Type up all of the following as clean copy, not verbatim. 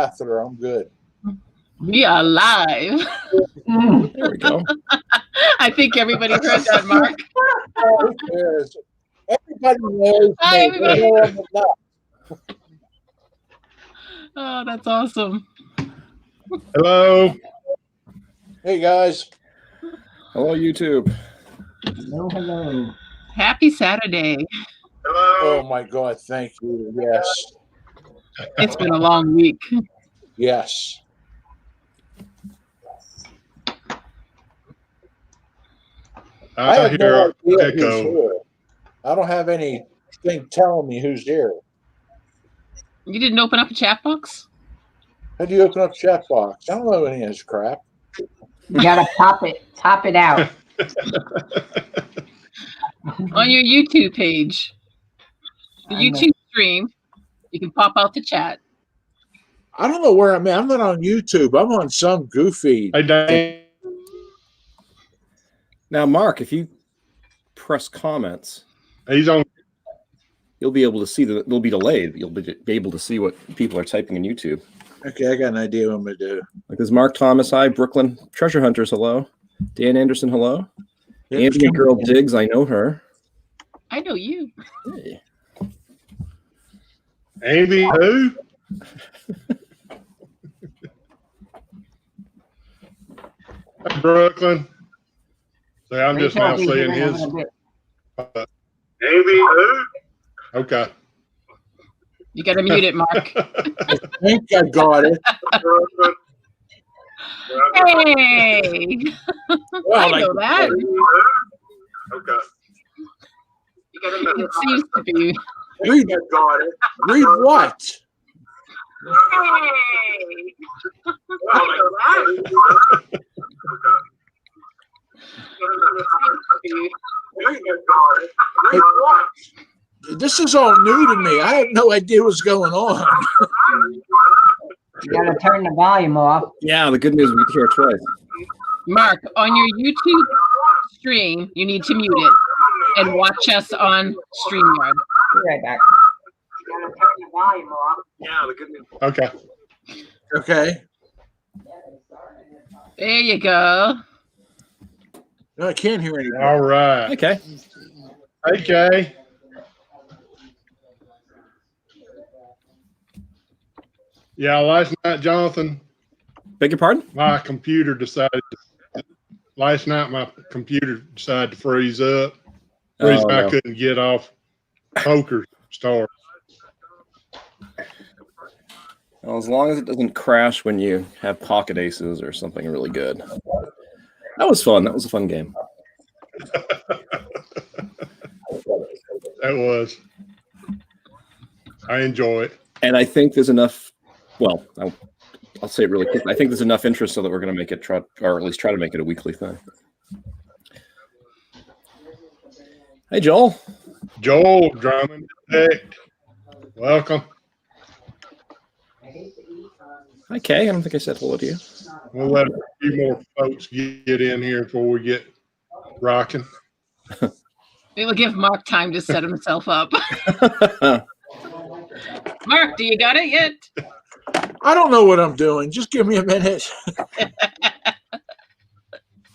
catheter. I'm good. We are live. There we go. I think everybody heard that, Mark. Everybody knows Hi, me. everybody. Oh, that's awesome. Hello. Hey, guys. Hello, YouTube. Hello, hello. Happy Saturday. Oh, my God. Thank you. Yes. It's been a long week. Yes. I have no idea who's here. I don't have anything telling me who's here. You didn't open up a chat box? How do you open up chat box? I don't know any of this crap. You gotta pop it out. On your YouTube page, the YouTube stream, you can pop out the chat. I don't know where I'm at. I'm not on YouTube. I'm on some goofy. Hey, Dan. Now, Mark, if you press comments, He's on. you'll be able to see that it'll be delayed. You'll be able to see what people are typing in YouTube. Okay, I got an idea what I'm going to do. Like there's Mark Thomas, hi. Brooklyn Treasure Hunters, hello. Dan Anderson, hello. Yep. Andrea Girl Diggs, I know her. I know you. Hey. Andy, who? Hey, Brooklyn. See, I'm just now seeing his. Andy, who? Okay. You got to mute it, Mark. I think I got it. Hey! Well, I know that. Okay. It seems to be. Read it. Got it. Read what? Hey! I know that. Hey, this is all new to me. I have no idea what's going on. You gotta turn the volume off. Yeah, the good news we can hear it twice. Mark, on your YouTube stream, you need to mute it and watch us on StreamYard. Be right back. You gotta turn the volume off. Yeah, the good news. Okay. Okay. There you go. No, I can't hear anything. All right. Okay. Hey, Kay. Yeah, last night, Jonathan, Beg your pardon? my computer decided. Last night, my computer decided to freeze up. Reason I couldn't get off Poker Star. Well, as long as it doesn't crash when you have pocket aces or something really good. That was fun. That was a fun game. That was. I enjoy it. And I think there's enough. Well, I'll say it really quick. I think there's enough interest so that we're going to make it, or at least try to make it a weekly thing. Hey, Joel. Joel Drummond, welcome. Hi, Kay. I don't think I said hello to you. We'll let a few more folks get in here before we get rocking. We will give Mark time to set himself up. Mark, do you got it yet? I don't know what I'm doing. Just give me a minute.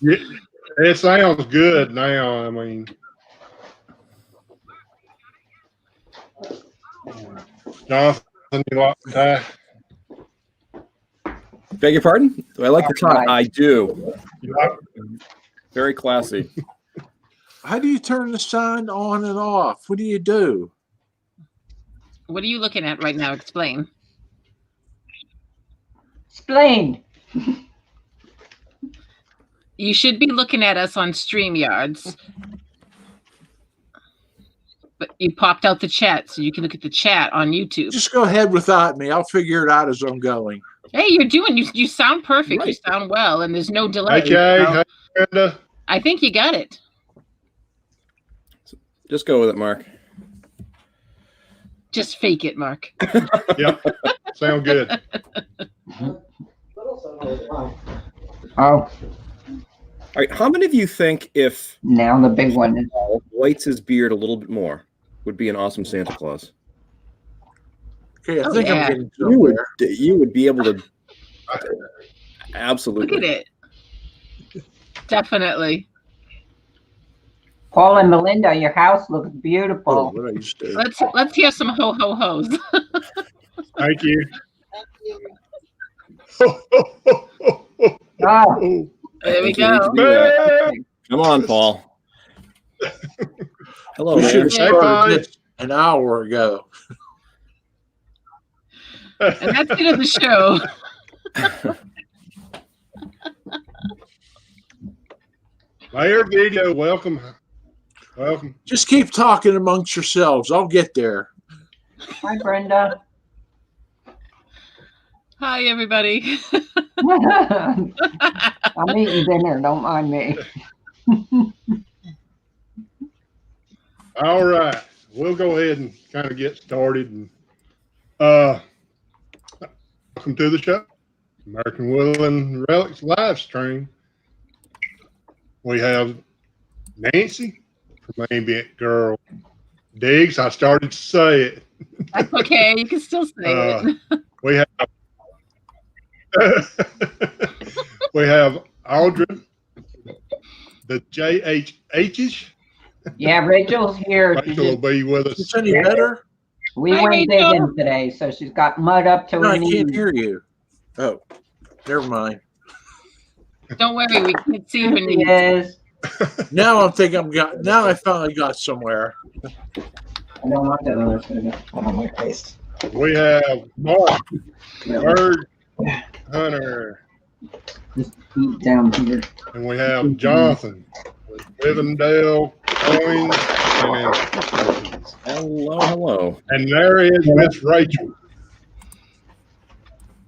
It sounds good now. I mean, Jonathan, you like the tie? Beg your pardon? Do I like the tie? I do. You like Very classy. How do you turn the sign on and off? What do you do? What are you looking at right now? Explain. Explain. You should be looking at us on StreamYards. But you popped out the chat, so you can look at the chat on YouTube. Just go ahead without me. I'll figure it out as I'm going. Hey, you sound perfect. Right. You sound well, and there's no delay. Okay. So Hey, Brenda. I think you got it. Just go with it, Mark. Just fake it, Mark. Yep. Sound good. Oh, All right. How many of you think if now the big one is. whites his beard a little bit more would be an awesome Santa Claus? Okay, I Oh, think yeah. I'm getting You would be able to Look absolutely. at it. Definitely. Paul and Melinda, your house looks Oh, beautiful. what I used to. Let's hear some ho ho hos. Thank you. Oh, There we think you need to go. do that. Man, Come on, Paul. Hello, We should man. have started this an hour ago. And that's it of the show. Mayor Video, welcome. Just keep talking amongst yourselves. I'll get there. hi, Brenda. Hi, everybody. I'm eating dinner. Don't mind me. All right, we'll go ahead and kind of get started. And welcome to the show, American Woodland Relics live stream. We have Nancy from Ambient Girl Digs. I started to say it. That's okay. You can still say it. We have we have Aldrin, the JHHs. Yeah, Rachel's here. Rachel will be with Is us. this any better? We Hi, went Rachel. digging today, so she's got mud up to No, her I can't knees. hear you. Oh, never mind. Don't worry, we can see her knees. Yes. Now I'm thinking now I finally got somewhere. I don't want that on my face. We have Mark, Bird Hunter, Just eat down here. and we have Jonathan with Rivendell Coins and Inscriptions. Hello. And there is Miss Rachel.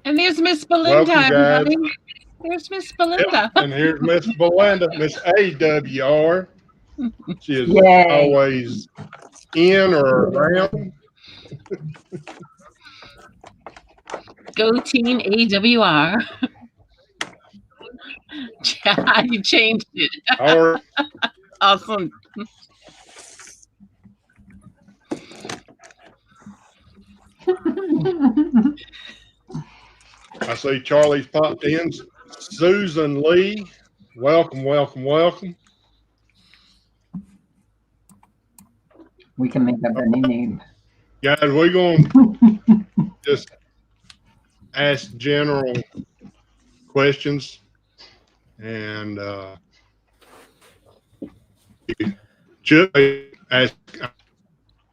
And there's Miss Belinda, Welcome, guys. everybody. There's Miss Belinda. And here's Miss Belinda, Miss AWR. She is Yay. always in or around. Go Team AWR. You changed it. All right. Awesome. I see Charlie's popped in. Susan Lee, welcome. We can make up any name. Guys, we're going to just ask general questions and you should ask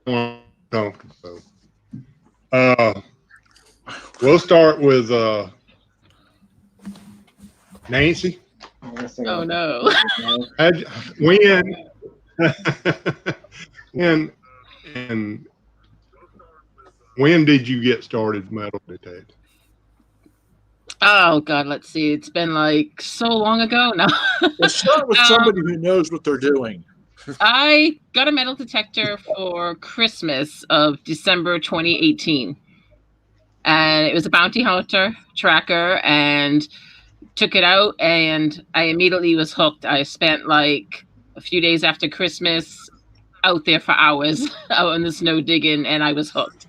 comfortable. We'll start with Nancy. Oh no. When did you get started metal detecting? Oh God, let's see. It's been like so long ago now. Let's start with somebody who knows what they're doing. I got a metal detector for Christmas of December 2018. And it was a bounty hunter tracker, and took it out, and I immediately was hooked. I spent like a few days after Christmas out there for hours out in the snow digging, and I was hooked.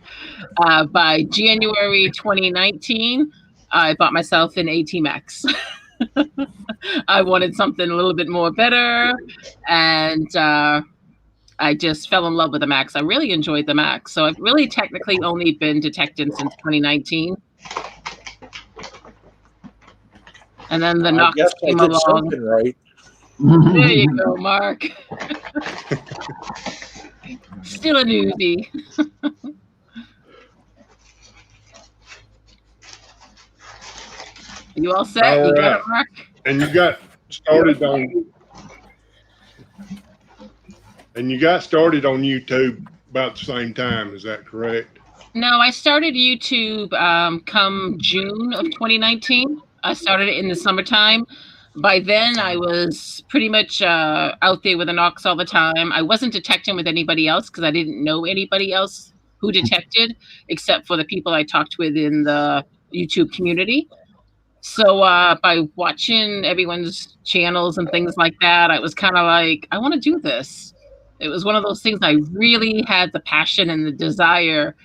By January 2019, I bought myself an AT-Max. I wanted something a little bit more better, and I just fell in love with the Max. I really enjoyed the Max. So I've really technically only been detecting since 2019. And then the Knox came along. Something right. There you go, Mark. Still a newbie. You all set? All You got right. it, Mark? And you got started on YouTube about the same time, is that correct? No, I started YouTube come June of 2019. I started it in the summertime. By then, I was pretty much out there with a Knox all the time. I wasn't detecting with anybody else because I didn't know anybody else who detected, except for the people I talked with in the YouTube community. So by watching everyone's channels and things like that, I was kind of like, I want to do this. It was one of those things I really had the passion and the desire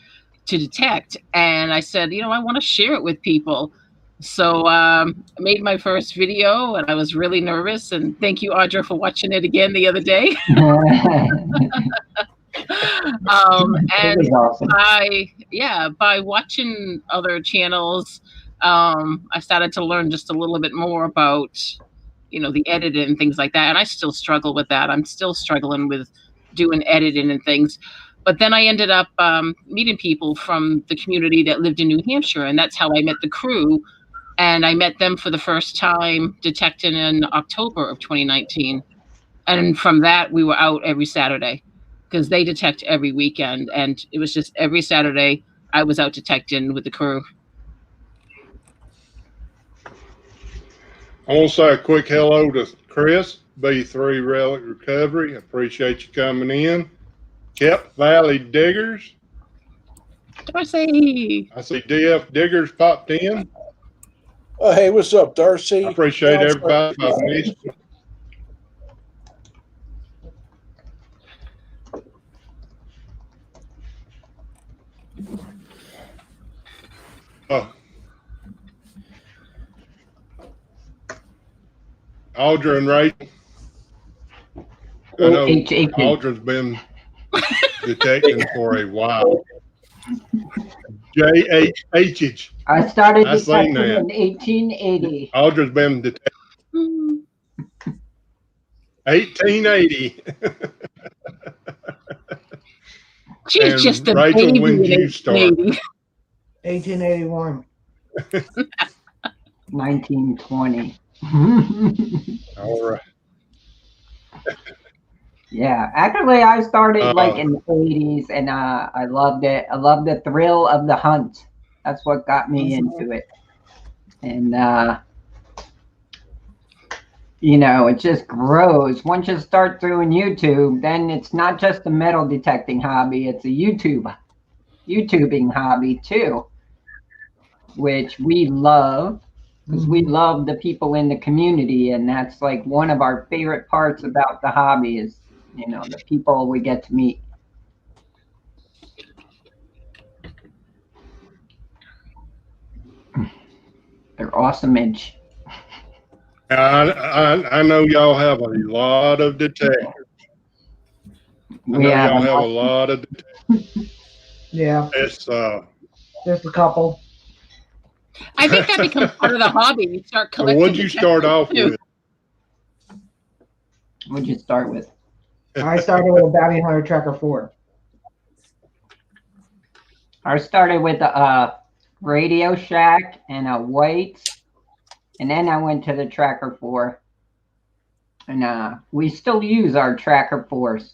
to detect. And I said, I want to share it with people. So I made my first video, and I was really nervous. And thank you, Audra, for watching it again the other day. And awesome. by watching other channels, I started to learn just a little bit more about, the editing and things like that. And I still struggle with that. I'm still struggling with doing editing and things. But then I ended up meeting people from the community that lived in New Hampshire, and that's how I met the crew. And I met them for the first time detecting in October of 2019. And from that, we were out every Saturday because they detect every weekend. And it was just every Saturday I was out detecting with the crew. I want to say a quick hello to Chris, B3 Relic Recovery. Appreciate you coming in. Kep Valley Diggers. Darcy. I see DF Diggers popped in. Oh, hey, what's up, Darcy? I appreciate everybody. Audra and Rachel. I know Audra's been detecting for a while. JHH. I started detecting in 1880. Audra's been detecting. 1880. She's just a Rachel, baby. when did you start? 1881. 1920. All right. Yeah, actually, I started like in the 80s, and I loved it. I loved the thrill of the hunt. That's what got me into it. And it just grows. Once you start doing YouTube, then it's not just a metal detecting hobby; it's a YouTubing hobby too, which we love. Because we love the people in the community, and that's like one of our favorite parts about the hobby is, the people we get to meet. They're awesome-age. I know y'all have a lot of detectors. Y'all have a lot of detectors. Yeah. It's just a couple. I think that becomes part of the hobby. You start collecting. What'd you start off with? What'd you start with? I started with a Bounty Hunter Tracker 4. I started with a Radio Shack and a White, and then I went to the Tracker 4. And we still use our Tracker 4s.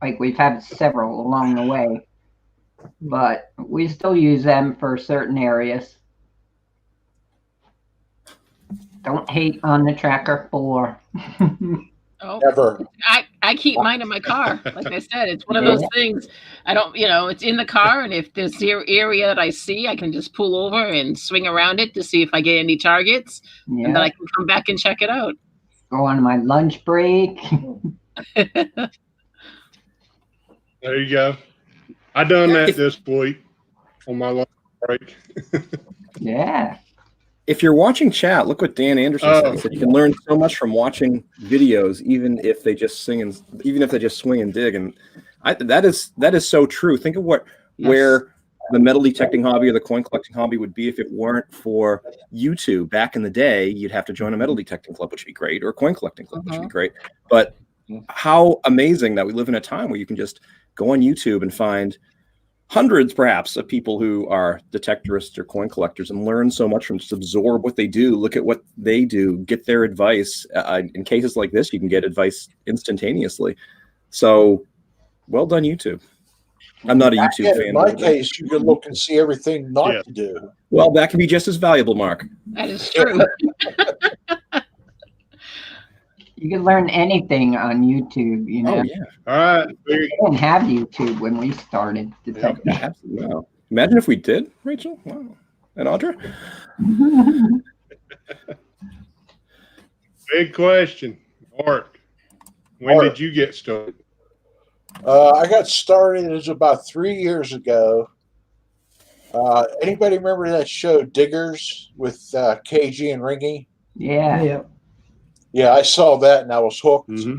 Like, we've had several along the way. But we still use them for certain areas. Don't hate on the Tracker 4. Oh, Never. I keep mine in my car. Like I said, it's one of those things. I don't, it's in the car, and if there's the area that I see, I can just pull over and swing around it to see if I get any targets, and then I can come back and check it out. Go on my lunch break. There you go. I done that this week on my lunch break. Yeah. If you're watching chat, look what Dan Anderson said. He said you can learn so much from watching videos, even if they just swing and dig. And that is so true. Think of where the metal detecting hobby or the coin collecting hobby would be if it weren't for YouTube. Back in the day, you'd have to join a metal detecting club, which would be great, or a coin collecting club, which would be great. But how amazing that we live in a time where you can just go on YouTube and find hundreds, perhaps, of people who are detectorists or coin collectors and learn so much from, just absorb what they do, look at what they do, get their advice. In cases like this, you can get advice instantaneously. So, well done, YouTube. I'm not a YouTube fan. In my case, you can look and see everything not to do. Well, that can be just as valuable, Mark. That is true. You can learn anything on YouTube, Oh, yeah. All right. We didn't have YouTube when we started detecting. Yeah, wow. Imagine if we did, Rachel. Wow. And Audra? Big question. Mark, when did you get started? I got started, it was about 3 years ago. Anybody remember that show Diggers with KG and Ringy? Yeah. Yeah. Yeah, I saw that and I was hooked. Mm-hmm.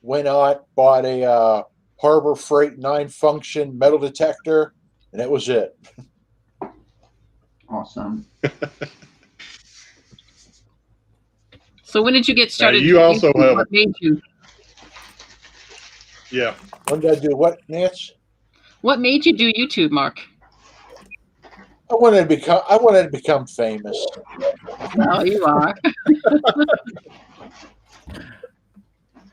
Went out, bought a Harbor Freight 9-function metal detector, and that was it. Awesome. So when did you get started? you also have. What made you? Yeah. When did I do what, Nance? What made you do YouTube, Mark? I wanted to become famous. Oh, you are.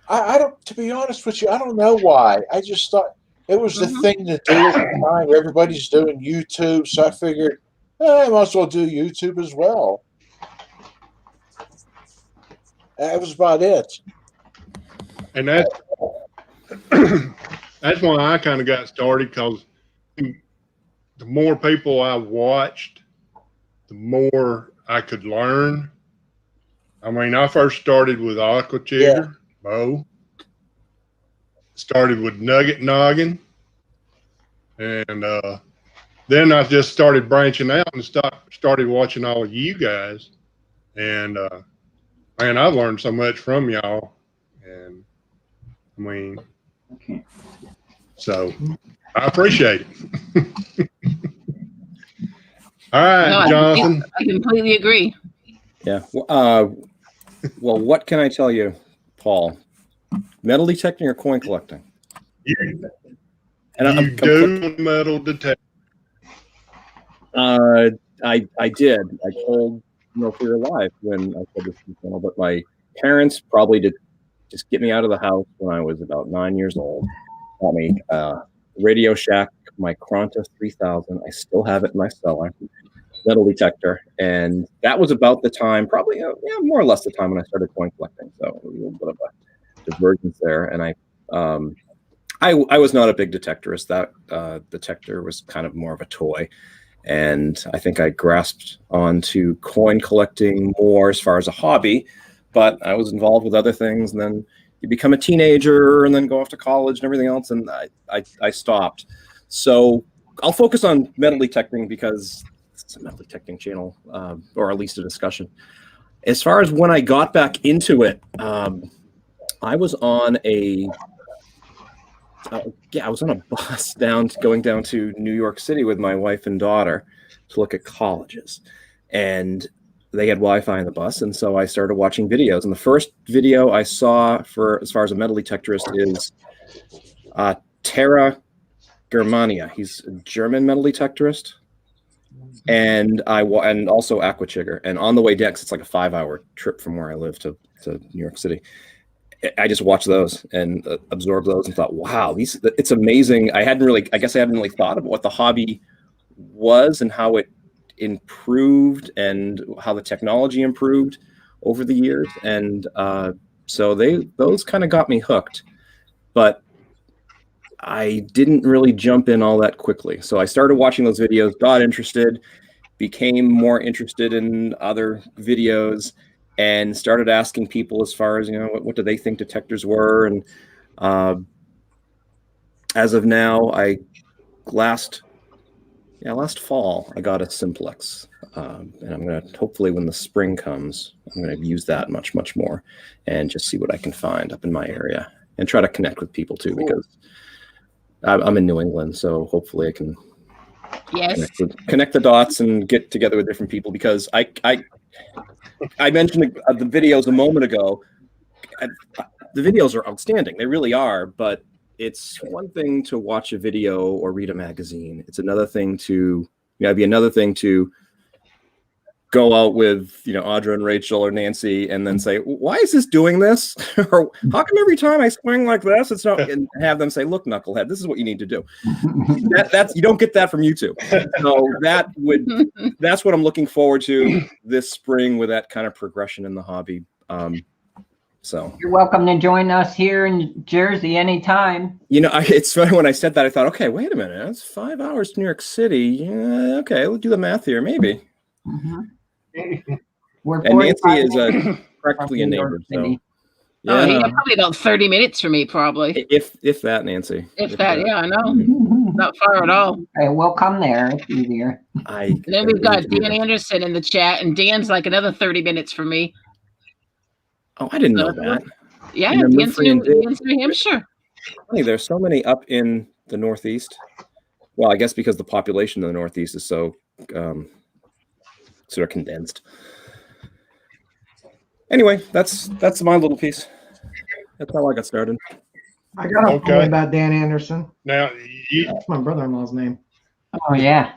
I don't. To be honest with you, I don't know why. I just thought it was the thing to do at the time. Everybody's doing YouTube, so I figured I might as well do YouTube as well. That was about it. And that's that's why I kind of got started, because the more people I watched, the more I could learn. I mean, I first started with Aqua Chigger, Bo. Started with Nugget Noggin. And then I just started branching out and started watching all of you guys. And man, I've learned so much from y'all. And I mean, so I appreciate it. All right, No, Jonathan. I completely agree. Yeah. Well, what can I tell you, Paul? Metal detecting or coin collecting? You do metal detect. I did. I told if we were live when I said this to the channel, but my parents probably did just get me out of the house when I was about 9 years old. Got me Radio Shack, my Kronta 3000. I still have it in my cellar. Metal detector, and that was about the time, probably more or less the time when I started coin collecting. So a little bit of a divergence there, and I was not a big detectorist. That detector was kind of more of a toy, and I think I grasped onto coin collecting more as far as a hobby, but I was involved with other things, and then you become a teenager and then go off to college and everything else, and I stopped. So I'll focus on metal detecting because it's a metal detecting channel, or at least a discussion. As far as when I got back into it, I was on a bus going down to New York City with my wife and daughter to look at colleges, and they had Wi-Fi in the bus, and so I started watching videos. And the first video I saw for as far as a metal detectorist is Terra Germania. He's a German metal detectorist. And also Aqua Chigger. And on the way down, 'cause it's like a 5-hour trip from where I live to New York City, I just watched those and absorbed those and thought, wow, it's amazing. I hadn't really thought about what the hobby was and how it improved and how the technology improved over the years. And so those kind of got me hooked. But I didn't really jump in all that quickly. So I started watching those videos, got interested, became more interested in other videos, and started asking people as far as, what do they think detectors were. And as of now, last fall, I got a Simplex. And I'm going to, hopefully when the spring comes, I'm going to use that much, much more and just see what I can find up in my area and try to connect with people too, because I'm in New England, so hopefully I can connect the dots and get together with different people, because I mentioned the videos a moment ago. The videos are outstanding. They really are, but it's one thing to watch a video or read a magazine. It's another thing to go out with, Audra and Rachel or Nancy and then say, why is this doing this? Or how come every time I swing like this, it's not, and have them say, look, knucklehead, this is what you need to do. That's you don't get that from YouTube. So that's what I'm looking forward to this spring with that kind of progression in the hobby. So you're welcome to join us here in Jersey anytime. It's funny when I said that, I thought, okay, wait a minute, that's 5 hours to New York City. Yeah, okay, we'll do the math here, maybe. Mm-hmm. And Nancy is practically a neighbor. So. Oh, Yeah, yeah, probably about 30 minutes for me, probably. if that, Nancy. If that, yeah, I know. Not far at all. Hey, we'll come there. It's easier. And then we've got Dan Anderson in the chat, and Dan's like another 30 minutes for me. Oh, I didn't know that. Yeah, And then Dan's New Hampshire. Funny, there's so many up in the Northeast. Well, I guess because the population of the Northeast is so sort of condensed. Anyway, that's my little piece. That's how I got started. I got a point about Dan Anderson. Now, That's my brother-in-law's name. Oh yeah.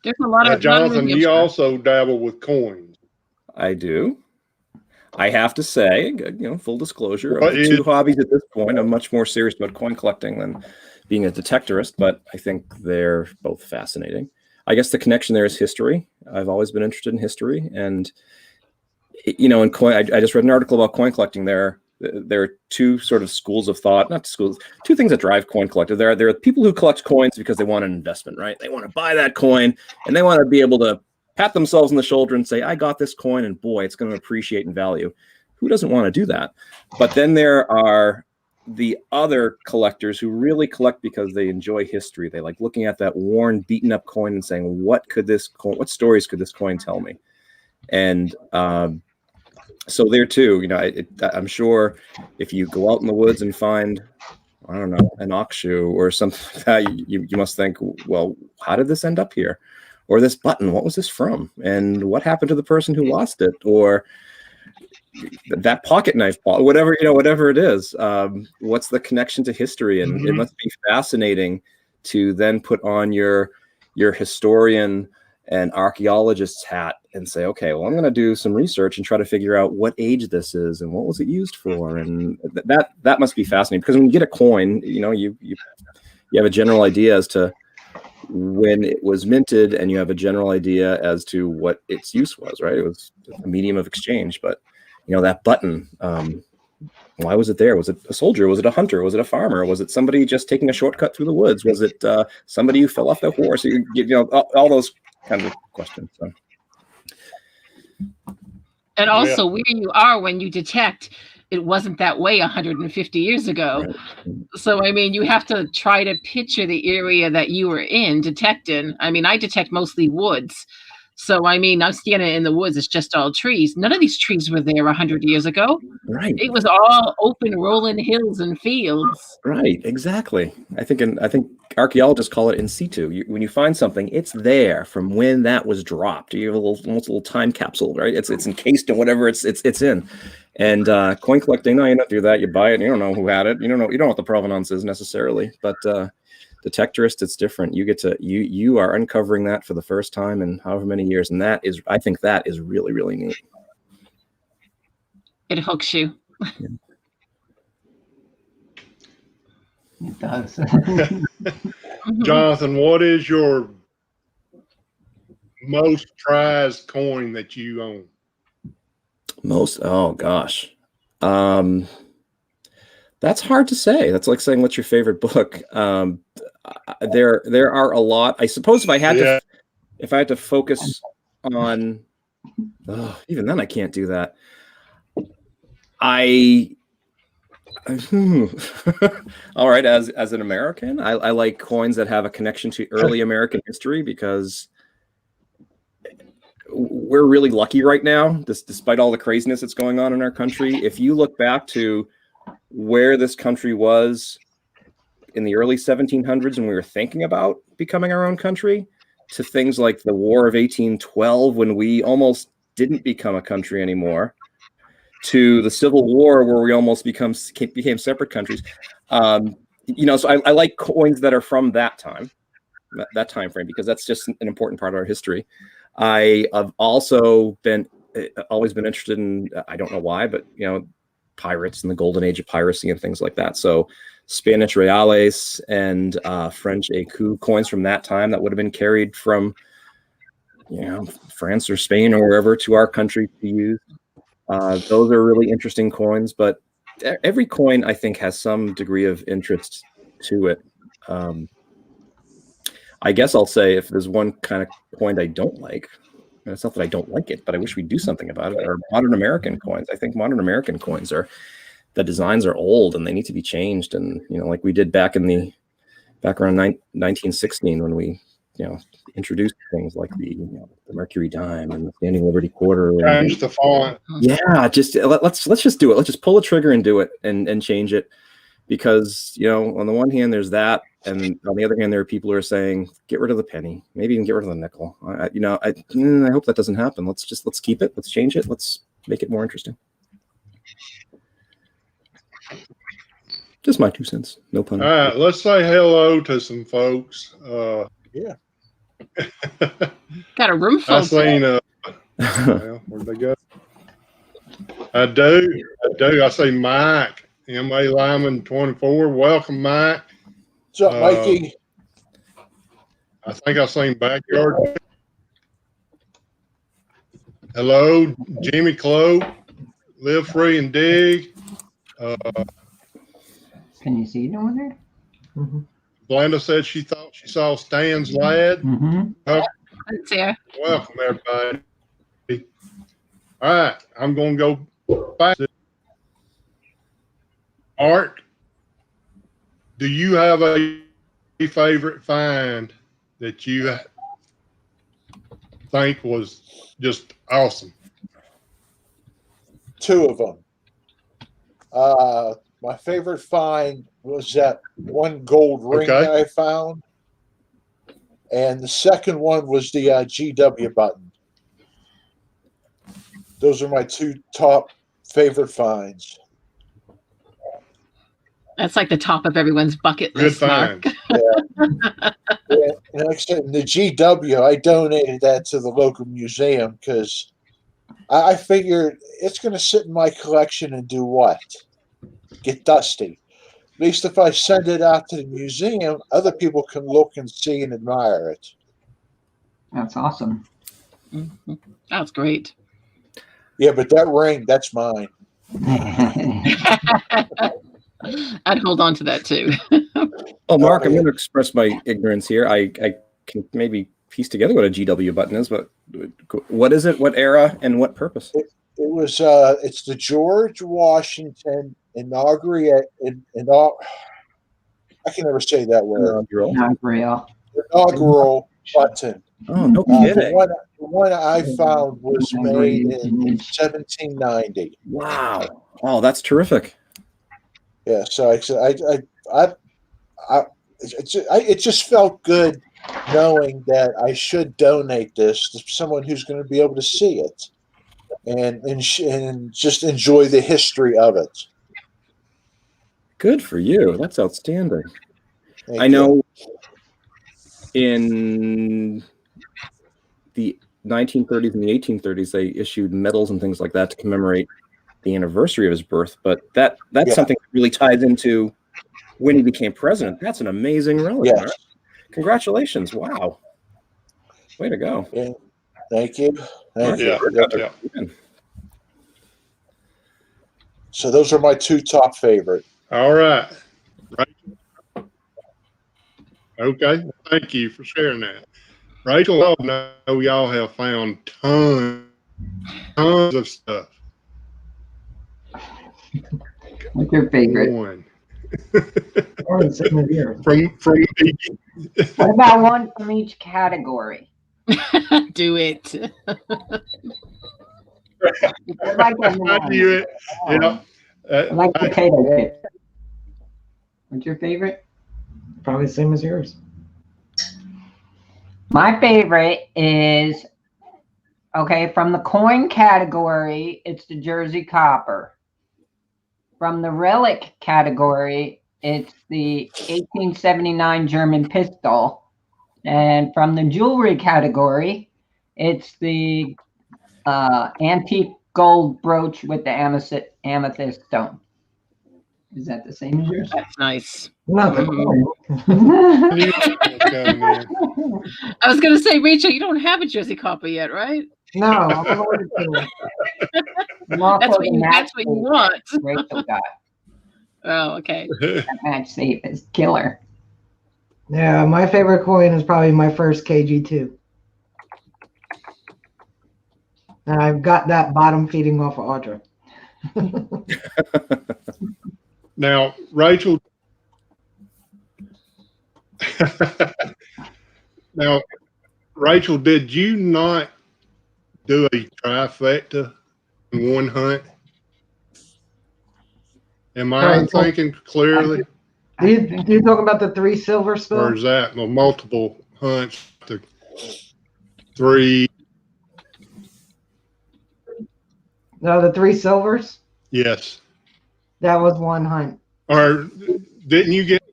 There's a lot now of Jonathan, you also dabble with coins. I do. I have to say, full disclosure, of the two hobbies at this point, I'm much more serious about coin collecting than being a detectorist, but I think they're both fascinating. I guess the connection there is history. I've always been interested in history, and in coin, I just read an article about coin collecting. There are two sort of schools of thought, not schools, two things that drive coin collectors. There are people who collect coins because they want an investment, right? They want to buy that coin, and they want to be able to pat themselves on the shoulder and say, I got this coin, and boy, it's going to appreciate in value. Who doesn't want to do that? But then there are the other collectors who really collect because they enjoy history. They like looking at that worn, beaten up coin and saying, what stories could this coin tell me? And so there too, I'm sure if you go out in the woods and find, I don't know, an ox shoe or something like that, you must think, well, how did this end up here? Or this button, what was this from? And what happened to the person who lost it? Or that pocket knife, whatever it is. What's the connection to history? And it must be fascinating to then put on your historian and archaeologist's hat and say, okay, well, I'm going to do some research and try to figure out what age this is and what was it used for. And that must be fascinating, because when you get a coin, you have a general idea as to when it was minted, and you have a general idea as to what its use was, right? It was a medium of exchange, but that button, why was it there? Was it a soldier? Was it a hunter? Was it a farmer? Was it somebody just taking a shortcut through the woods? Was it somebody who fell off their horse? All those kinds of questions. So. And also where you are when you detect, it wasn't that way 150 years ago. Right. So, you have to try to picture the area that you were in detecting. I detect mostly woods. So, I'm standing in the woods. It's just all trees. None of these trees were there 100 years ago. Right. It was all open, rolling hills and fields. Right. Exactly. I think archaeologists call it in situ. When you find something, it's there from when that was dropped. You have almost a little time capsule, right? It's encased in whatever it's in. And coin collecting, no, you don't do that. You buy it, and you don't know who had it. You don't know what the provenance is necessarily. But detectorist, it's different. You are uncovering that for the first time in however many years, and I think that is really, really neat. It hooks you. Yeah. It does. Jonathan, what is your most prized coin that you own? Oh gosh. That's hard to say. That's like saying, what's your favorite book? There are a lot. I suppose if I had to focus on, even then I can't do that. All right, as an American, I like coins that have a connection to early American history, because we're really lucky right now, despite all the craziness that's going on in our country. If you look back to where this country was in the early 1700s when we were thinking about becoming our own country, to things like the War of 1812 when we almost didn't become a country anymore, to the Civil War where we almost became separate countries. So I like coins that are from that time frame, because that's just an important part of our history. I have also always been interested in, I don't know why, but pirates and the golden age of piracy and things like that. So Spanish reales and French écus, coins from that time that would have been carried from France or Spain or wherever to our country to use. Those are really interesting coins, but every coin I think has some degree of interest to it. I guess I'll say, if there's one kind of coin I don't like, And it's not that I don't like it, but I wish we'd do something about it. Are modern American coins. I think modern American coins the designs are old and they need to be changed. And, like we did back around 1916 when we, introduced things like the Mercury dime and the Standing Liberty quarter. Change the font. Yeah, let's just do it. Let's just pull a trigger and do it and change it. Because, on the one hand, there's that. And on the other hand, there are people who are saying, get rid of the penny, maybe even get rid of the nickel. I hope that doesn't happen. Let's keep it. Let's change it. Let's make it more interesting. Just my 2 cents. No pun. All right, let's say hello to some folks. Yeah. Got a room full. I seen, well, where'd they go? I do. I see Mike, M.A. Lyman 24. Welcome, Mike. What's up, Mikey? I think I seen Backyard. Hello, Jimmy Cloak. Live free and dig. Can you see it over there? Mm-hmm. Glenda said she thought she saw Stan's lad. Mm-hmm. It's here. Welcome, everybody. All right, I'm going to go back to Art. Do you have a favorite find that you think was just awesome? 2 of them. My favorite find was that one gold ring that I found. And the second one was the GW button. Those are my 2 top favorite finds. That's like the top of everyone's bucket Good list, Mark. find. Yeah. And like I said, the GW, I donated that to the local museum because I figured it's going to sit in my collection and do what? Get dusty. At least if I send it out to the museum, other people can look and see and admire it. That's awesome. Mm-hmm. That's great. Yeah, but that ring, that's mine. I'd hold on to that too. Oh, Mark, I'm going to express my ignorance here. I can maybe piece together what a GW button is, but what is it? What era and what purpose? It was it's the George Washington inaugural. I can never say that word. Not real. Inaugural button. Oh, no kidding. The one I found was made in 1790. Wow. Oh, that's terrific. Yeah, so it just felt good knowing that I should donate this to someone who's going to be able to see it and just enjoy the history of it. Good for you. That's outstanding. Thank I you. know in the 1930s and the 1830s, they issued medals and things like that to commemorate the anniversary of his birth. But that's something that really ties into when he became president. That's an amazing relic. Yes. Right? Congratulations. Wow. Way to go. Yeah. Thank you. Thank you. Yeah. So those are my 2 top favorite. All right. Okay. Thank you for sharing that. Rachel, I know y'all have found tons of stuff. What's your favorite? One. Or the same as yours. From What about one from each category? Do it. I like I do it. Yeah. I like potato chip. What's your favorite? Probably the same as yours. My favorite is, from the coin category, it's the Jersey Copper. From the relic category, it's the 1879 German pistol. And from the jewelry category, it's the antique gold brooch with the amethyst stone. Is that the same as yours? That's nice. Not the coin. I was going to say, Rachel, you don't have a Jersey Copper yet, right? No, I'm allergic to it. That's what you want. Rachel got. Oh, okay. That match safe is killer. Yeah, my favorite coin is probably my first KG2. And I've got that bottom feeding off of Audra. Now, Rachel. Now, Rachel, did you not do a trifecta in one hunt? Am I Right, so- thinking clearly, Do you talk about the 3 silver spill? or is that multiple hunts? The 3, No, the 3 silvers. yes. That was one hunt. Or didn't you get?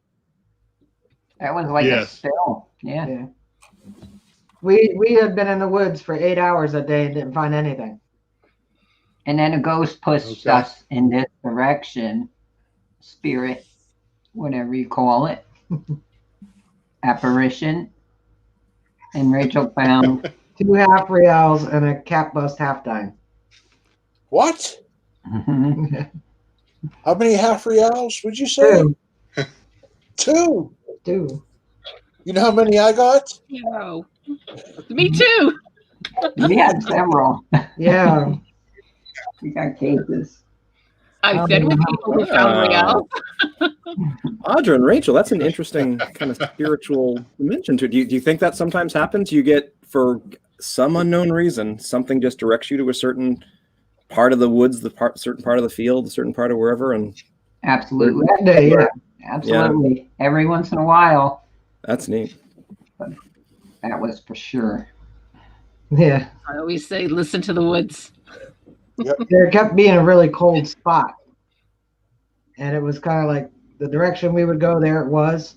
That was like a Yes. spill. Yeah. Yeah. We had been in the woods for 8 hours a day and didn't find anything. And then a ghost pushed Okay. us in this direction. Spirit, whatever you call it. Apparition. And Rachel found 2 half reals and a cat bust half dime. What? How many half reals would you say? 2. 2. 2. You know how many I got? 0. Me too. we had several. Yeah. We got cases. I've been with people who found real. Audra and Rachel, that's an interesting kind of spiritual dimension to it. Do you think that sometimes happens? You get, for some unknown reason, something just directs you to a certain part of the woods, certain part of the field, a certain part of wherever, and Absolutely. That day, yeah. Absolutely. Every once in a while, that's neat. that was for sure. Yeah. I always say, listen to the woods. There kept being a really cold spot. And it was kind of like the direction we would go, there it was.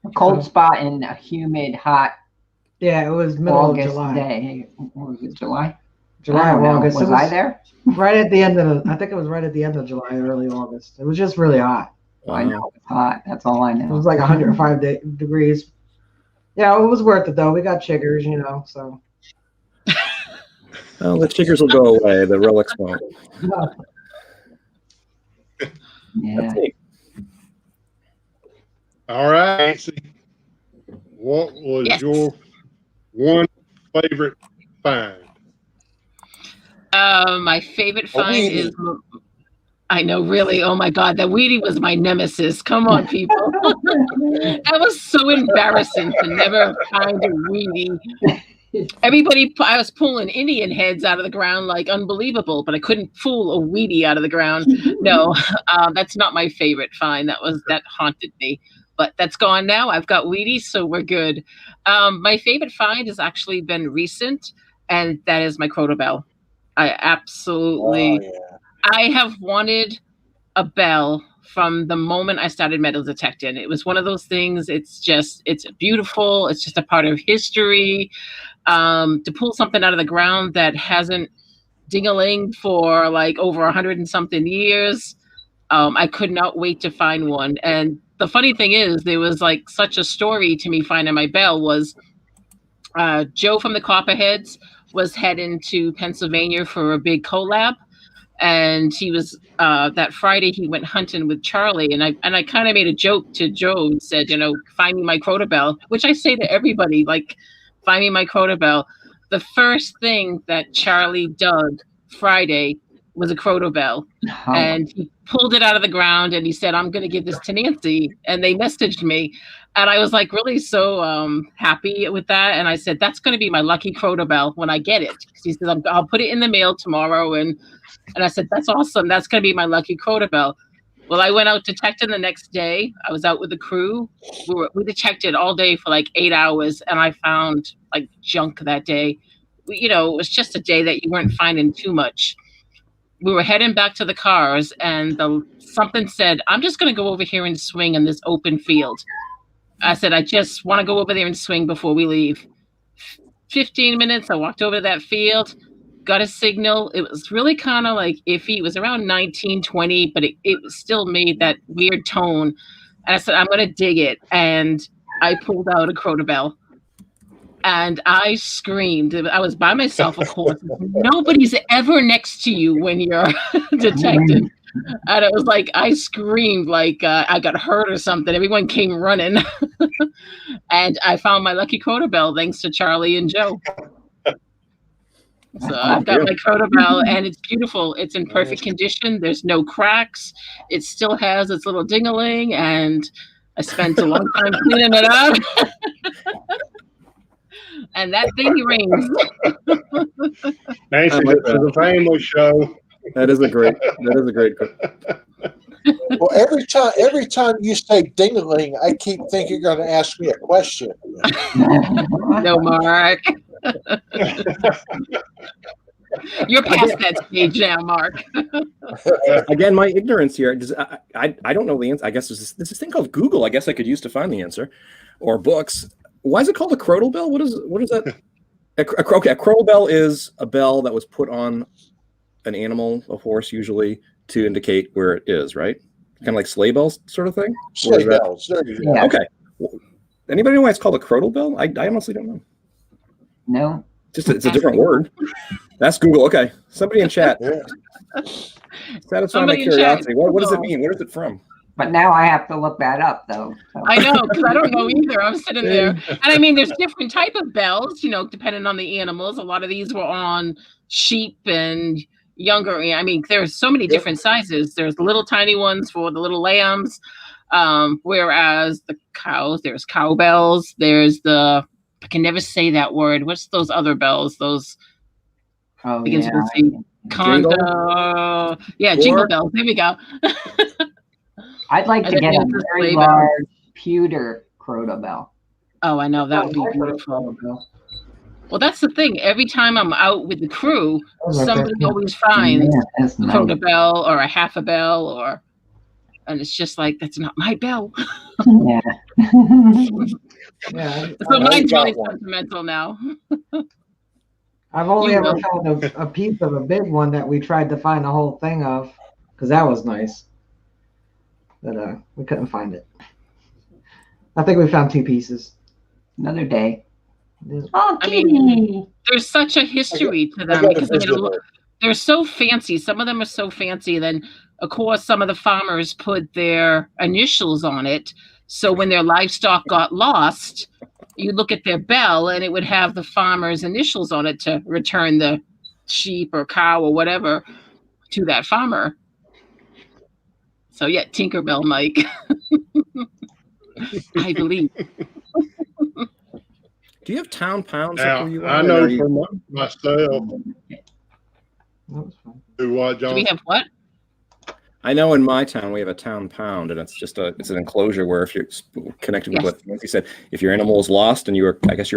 A cold spot in a humid, hot Yeah, it was middle August of July. day. What was it, July? July I don't or know. August. Was It I there? Right at the end of I think it was right at the end of July, early August. It was just really hot. I know it's hot. That's all I It know. was like 105 degrees. Yeah, it was worth it though. We got chiggers, so. Well, the chiggers will go away. The relics won't. Yeah. That's neat. All right, Nancy. What was Yes. your one favorite find? My favorite find Weedy. is, I know, really, oh my God, that Weedy was my nemesis. Come on, people. That was so embarrassing to never find a Weedy. Everybody, I was pulling Indian heads out of the ground like unbelievable, but I couldn't pull a Weedy out of the ground. No, that's not my favorite find. That haunted me. But that's gone now. I've got Wheaties, so we're good. My favorite find has actually been recent, and that is my Croto Bell. I absolutely, Oh, yeah. I have wanted a bell from the moment I started metal detecting. It was one of those things. It's beautiful. It's just a part of history. To pull something out of the ground that hasn't ding-a-ling for like over 100 and something years. I could not wait to find one. And the funny thing is, there was like such a story to me finding my bell was Joe from the Copperheads was heading to Pennsylvania for a big collab. And he was that Friday he went hunting with Charlie, and I kind of made a joke to Joe and said, find me my Croto Bell, which I say to everybody, like, find me my Croto Bell. The first thing that Charlie dug Friday was a Croto Bell, and he pulled it out of the ground and he said, I'm going to give this to Nancy. And they messaged me, and I was like really so happy with that. And I said, that's going to be my lucky Croto Bell when I get it. He said, I'll put it in the mail tomorrow. And I said, that's awesome. That's going to be my lucky Croto Bell. Well, I went out detecting the next day. I was out with the crew. We detected all day for like 8 hours, and I found like junk that day. It was just a day that you weren't finding too much. We were heading back to the cars, and something said, I'm just going to go over here and swing in this open field. I said, I just want to go over there and swing before we leave. 15 minutes, I walked over to that field, got a signal. It was really kind of like iffy. It was around 19, 20, but it still made that weird tone. And I said, I'm going to dig it. And I pulled out a Croto Bell. And I screamed. I was by myself, of course. Nobody's ever next to you when you're detecting. And it was like, I screamed like I got hurt or something. Everyone came running. And I found my lucky Croto Bell thanks to Charlie and Joe. So I've got my Croto Bell, and it's beautiful. It's in perfect condition. There's no cracks. It still has its little ding-a-ling, and I spent a long time cleaning it up. And that thing rings. Nancy, like this is a family show. That is a great. Well, every time you say ding-a-ling, I keep thinking you're going to ask me a question. No, Mark. You're past that stage now, Mark. Again, my ignorance here. I don't know the answer. I guess there's this thing called Google. I guess I could use to find the answer, or books. Why is it called a Crotal Bell? What is that? Okay, a Crotal Bell is a bell that was put on an animal, a horse usually, to indicate where it is, right? Kind of like sleigh bells sort of thing? Sleigh bells. There you go. Yeah. Okay. Anybody know why it's called a Crotal Bell? I honestly don't know. No. Just it's a different word. That's Google. Okay. Somebody in chat. Yeah. Satisfy my curiosity. What does it mean? Where is it from? But now I have to look that up, though. So. I know, because I don't know either. I'm sitting there. And I mean, there's different type of bells, depending on the animals. A lot of these were on sheep and younger. I mean, there's so many different sizes. There's little tiny ones for the little lambs. Whereas the cows, there's cowbells. There's I can never say that word. What's those other bells? Those begins with C. Condo. Yeah, jingle bells. There we go. I'd like to get a very large pewter Croto Bell. Oh, I know. That would be beautiful. Well, that's the thing. Every time I'm out with the crew, somebody always finds a Croto Bell or a half a bell, and it's just like, that's not my bell. Yeah. Yeah. So mine's really sentimental now. I've only ever found a piece of a big one that we tried to find the whole thing of, because that was nice. But we couldn't find it. I think we found 2 pieces. Another day. Oh, I mean, there's such a history to them because they're so fancy. Some of them are so fancy. Then, of course, some of the farmers put their initials on it. So when their livestock got lost, you look at their bell and it would have the farmer's initials on it to return the sheep or cow or whatever to that farmer. So yeah, Tinkerbell Mike. I believe. Do you have town pounds? Now, I know for myself. Do we have what? I know in my town we have a town pound, and it's an enclosure where if you're connected with what Nancy said, if your animal is lost and you were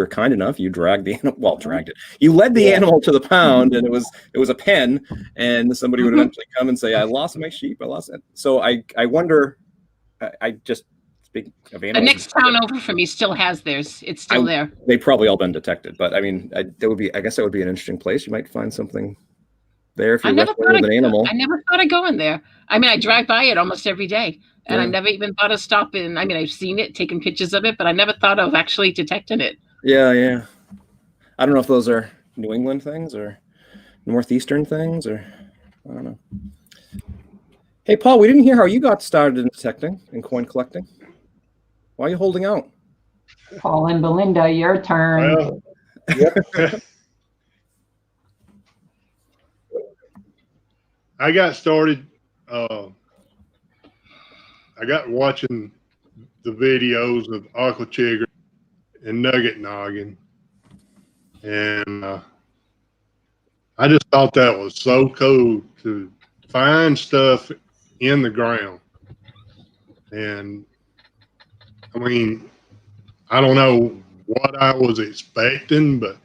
kind enough, you dragged the animal. Well, dragged it. You led the animal to the pound, and it was a pen, and somebody would eventually come and say, "I lost my sheep. I lost it." So I wonder. I just speak of animals. The next town over for me still has theirs. It's still there. They've probably all been detected, but I mean, I guess that would be an interesting place. You might find something there if you're left with an animal. I never thought of going there. I mean, I drive by it almost every day, and I never even thought of stopping. I mean, I've seen it, taken pictures of it, but I never thought of actually detecting it. Yeah. I don't know if those are New England things or Northeastern things, or I don't know. Hey, Paul, we didn't hear how you got started in detecting and coin collecting. Why are you holding out? Paul and Belinda, your turn. Well, Yep. I got started. I got watching the videos of Aqua Chigger and Nugget Noggin, and I just thought that was so cool to find stuff in the ground. And I mean, I don't know what I was expecting, but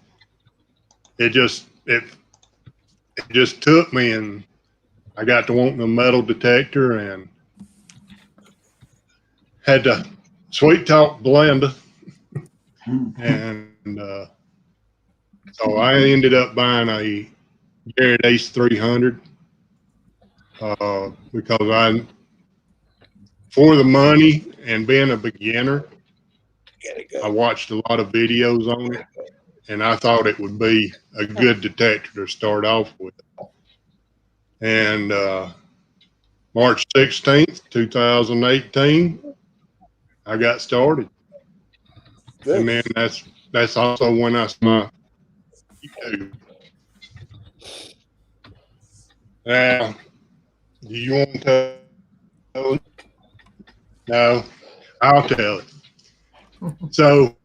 it just took me, and I got to wanting a metal detector and had to sweet talk Belinda. And so I ended up buying a Garrett Ace 300 because for the money and being a beginner, I watched a lot of videos on it, and I thought it would be a good detector to start off with. And March 16th, 2018, I got started. Good. And then that's also when I saw my YouTube. Now, do you want to tell it? No, I'll tell it. So,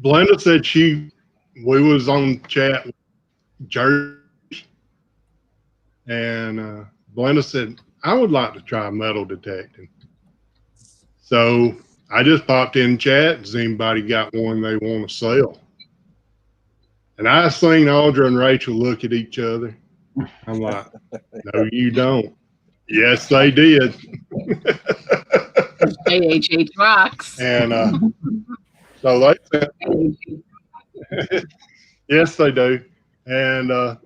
Blenda said we was on chat with Jersey, and Blenda said, I would like to try metal detecting. So I just popped in chat. Has anybody got one they want to sell? And I seen Audra and Rachel look at each other. I'm like, no, you don't. Yes, they did. AHH rocks. And so they said, yes, they do. And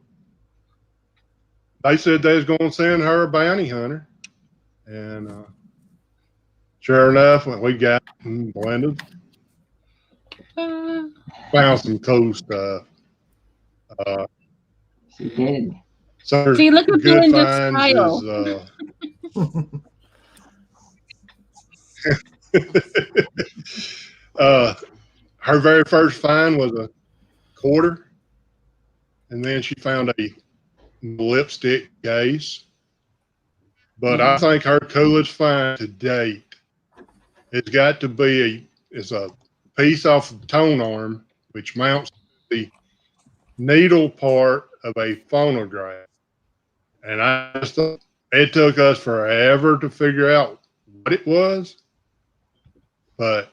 they said they was going to send her a bounty hunter. And sure enough, when we got blended, found some cool stuff. She did. So See, look at good Belinda's finds style. is her very first find was a quarter, and then she found a lipstick case. But I think her coolest find to date has got to be a piece off the tone arm, which mounts the needle part of a phonograph. And it took us forever to figure out what it was. But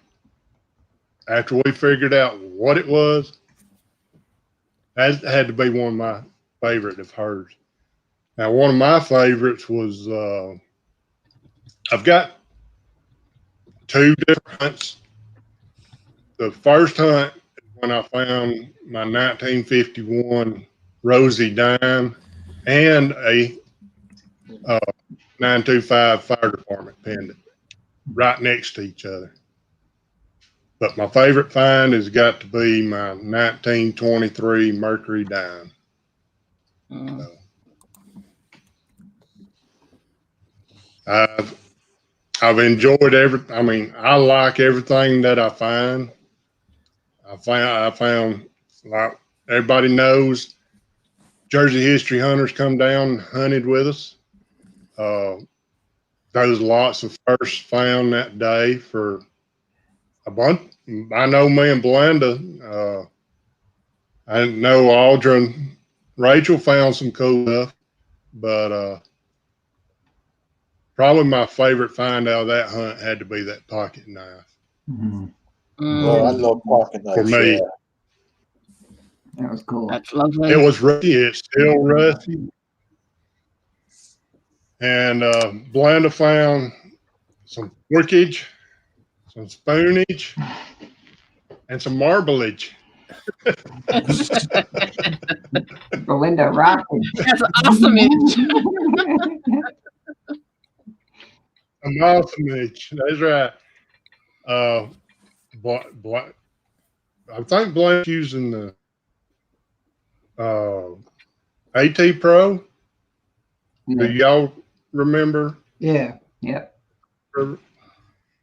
after we figured out what it was, that had to be one of my favorite of hers. Now, one of my favorites was I've got two different hunts. The first hunt is when I found my 1951 Rosie Dime and a 925 fire department pendant right next to each other. But my favorite find has got to be my 1923 Mercury Dime. So, I've enjoyed I like everything that I find. I found, like everybody knows, Jersey History Hunters come down and hunted with us. There was lots of firsts found that day for a bunch. I know me and Belinda, I know Audra and Rachel found some cool stuff, but probably my favorite find out of that hunt had to be that pocket knife. Oh, I love pocket knives. For me. Yeah. That was cool. That's lovely. It was rusty. It's still rusty. And Blenda found some forkage, some spoonage, and some marblage. Belinda rocking. That's awesome. Some awesomage. That's right. I think Blanke's using the AT Pro. Yeah. Do y'all remember? Yeah. Yep.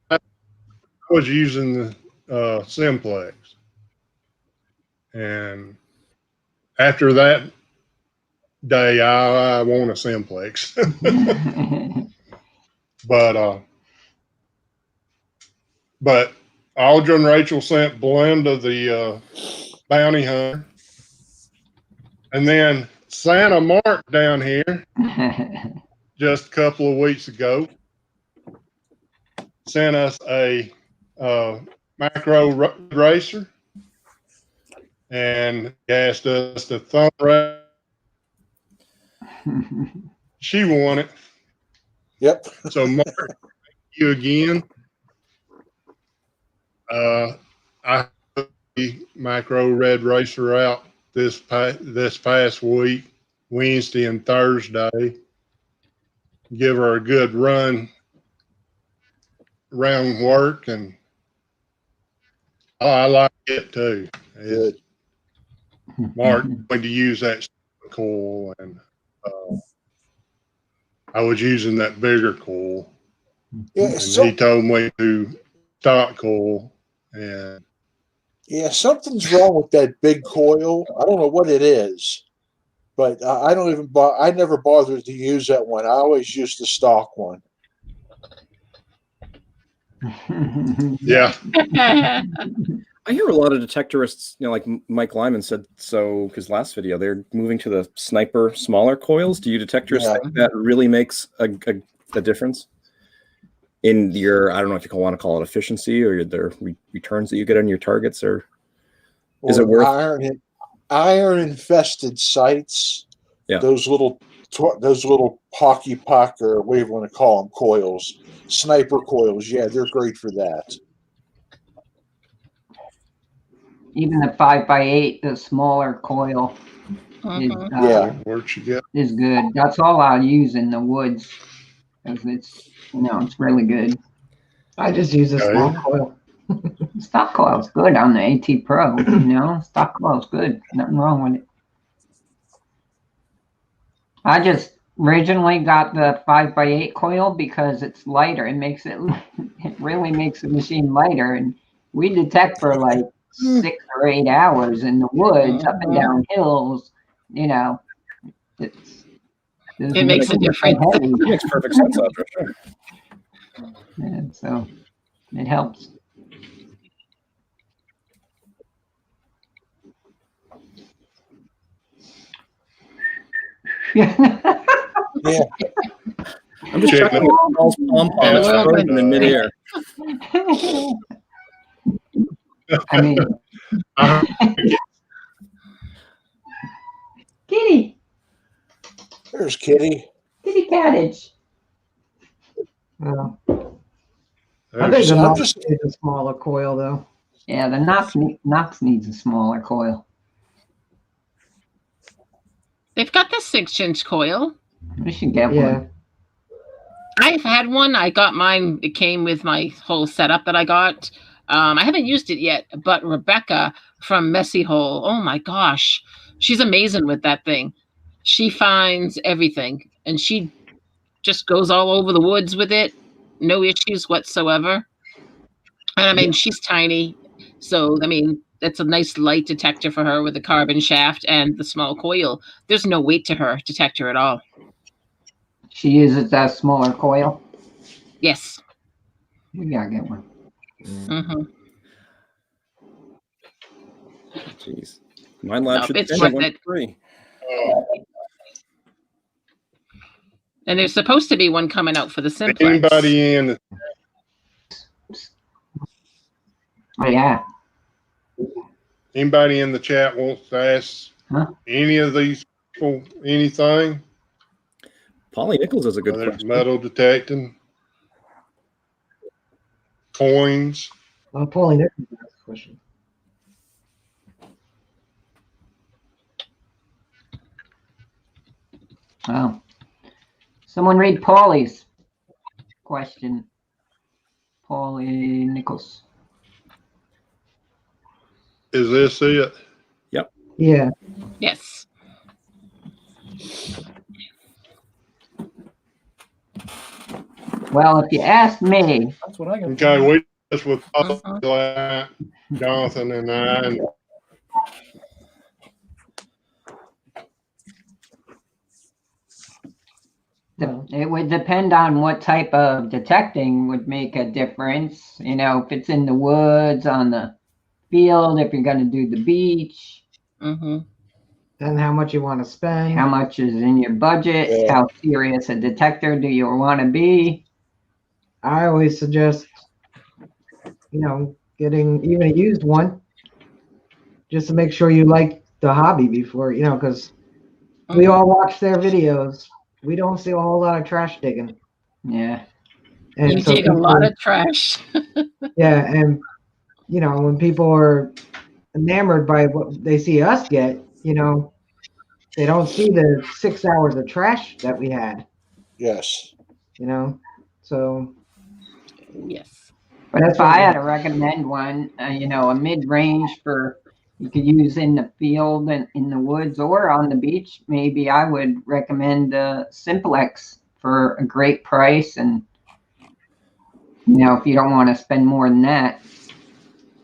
I was using the Simplex. And after that day, I want a Simplex. But Audra and Rachel sent Belinda the bounty hunter. And then Santa Mark down here just a couple of weeks ago sent us a macro racer and asked us to thumb race. She won it. Yep. So Mark, thank you again. I put the macro red racer out this past week, Wednesday and Thursday. Give her a good run around work, and I like it too. Good. Mark going to use that coil, and I was using that bigger coil, Yeah. and he told me to stock coil, and Yeah, something's wrong with that big coil. I don't know what it is, but I don't even. I never bothered to use that one. I always used the stock one. Yeah. I hear a lot of detectorists, like Mike Lyman said so, his last video, they're moving to the sniper smaller coils. Do you detectorists think that really makes a difference in your, I don't know if you want to call it efficiency or the returns that you get on your targets, or is it worth iron infested sites? Yeah, those little hockey puck, or whatever you want to call them, coils, sniper coils. Yeah, they're great for that. Even the 5x8, the smaller coil, is good. That's all I'll use in the woods because it's it's really good. I just use a small coil. Stock coil's good on the AT Pro. Stock coil's good. Nothing wrong with it. I just originally got the 5x8 coil because it's lighter. It really makes the machine lighter, and we detect for like 6 or 8 hours in the woods, up and down hills. It makes a difference. It makes perfect sense, for sure. And so it helps. Yeah. I'm just checking Charles pom-poms frozen in midair. I mean, Kitty. There's Kitty. Kitty Cottage. I think the Knox needs a smaller coil, though. Yeah, the Knox needs a smaller coil. They've got the 6-inch coil. We should get one. I've had one. I got mine. It came with my whole setup that I got. I haven't used it yet, but Rebecca from Messy Hole, oh my gosh, she's amazing with that thing. She finds everything, and she just goes all over the woods with it. No issues whatsoever. And I mean, she's tiny. So, I mean, that's a nice light detector for her with the carbon shaft and the small coil. There's no weight to her detector at all. She uses that smaller coil? Yes. We gotta get one. Mm-hmm. Jeez. Mine lab should it's worth it. Free. And there's supposed to be one coming out for the Simplex. Anybody in? Oh, yeah. Anybody in the chat wants to ask any of these people anything? Polly Nichols is a good question. Metal detecting, coins. Polly Nichols has a question. Oh. Someone read Paulie's question. Paulie Nichols. Is this it? Yep. Yeah. Yes. Well, if you ask me, that's what I got. Okay, we just with Jonathan and I. And it would depend on what type of detecting would make a difference. If it's in the woods, on the field, if you're going to do the beach. Mm-hmm. And how much you want to spend. How much is in your budget? Yeah. How serious a detector do you want to be? I always suggest, getting even a used one, just to make sure you like the hobby before, because we all watch their videos. We don't see a whole lot of trash digging. Yeah. And you dig a lot of trash. Yeah, and when people are enamored by what they see us get, they don't see the 6 hours of trash that we had. Yes. So. Yes. But if I had to recommend one, a mid-range for you could use in the field and in the woods or on the beach, maybe I would recommend the Simplex for a great price. And, if you don't want to spend more than that,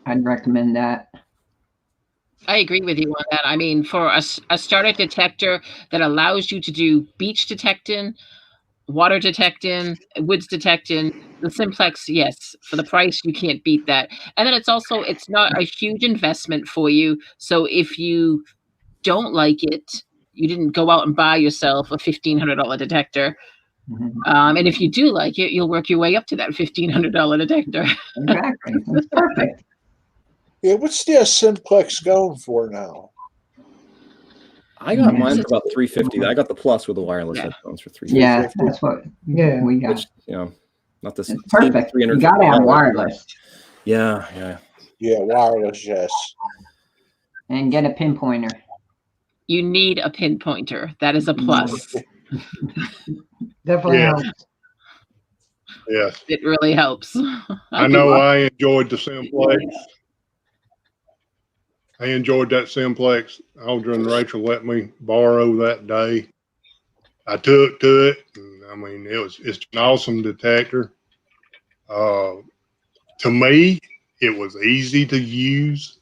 I'd recommend that. I agree with you on that. I mean, for a starter detector that allows you to do beach detecting, water detecting, woods detecting, the simplex, yes, for the price, you can't beat that. And then it's not a huge investment for you. So if you don't like it, you didn't go out and buy yourself a $1,500 detector. And if you do like it, you'll work your way up to that $1,500 detector. Exactly. That's perfect. Yeah, what's the simplex going for now? I got mine for about $350. I got the plus with the wireless headphones for $350. Yeah, that's what we got. Which, not this. It's perfect. You got to have wireless. Yeah. Yeah, wireless, yes. And get a pinpointer. You need a pinpointer. That is a plus. Definitely Yeah. helps. Yes. It really helps. I know I enjoyed the simplex. I enjoyed that simplex. Audra and Rachel let me borrow that day. I took to it. And, I mean, it's an awesome detector. To me, it was easy to use.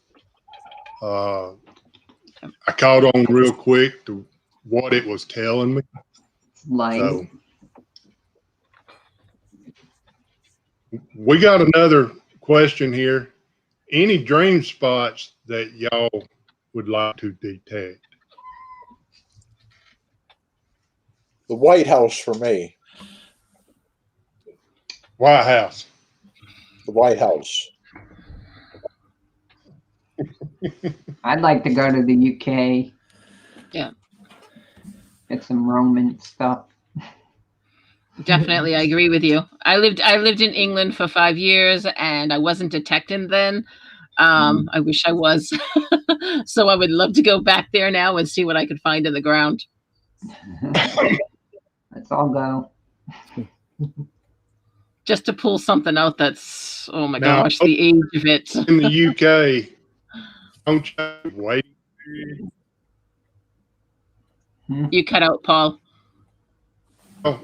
I caught on real quick to what it was telling me. So we got another question here. Any dream spots that y'all would like to detect? The White House for me. White House. The White House. I'd like to go to the UK. Yeah. Get some Roman stuff. Definitely, I agree with you. I lived in England for 5 years, and I wasn't detecting then. I wish I was. So I would love to go back there now and see what I could find in the ground. Let's all go. Just to pull something out that's, oh my Now, gosh, the age of it. In the UK, don't you wait? You cut out, Paul.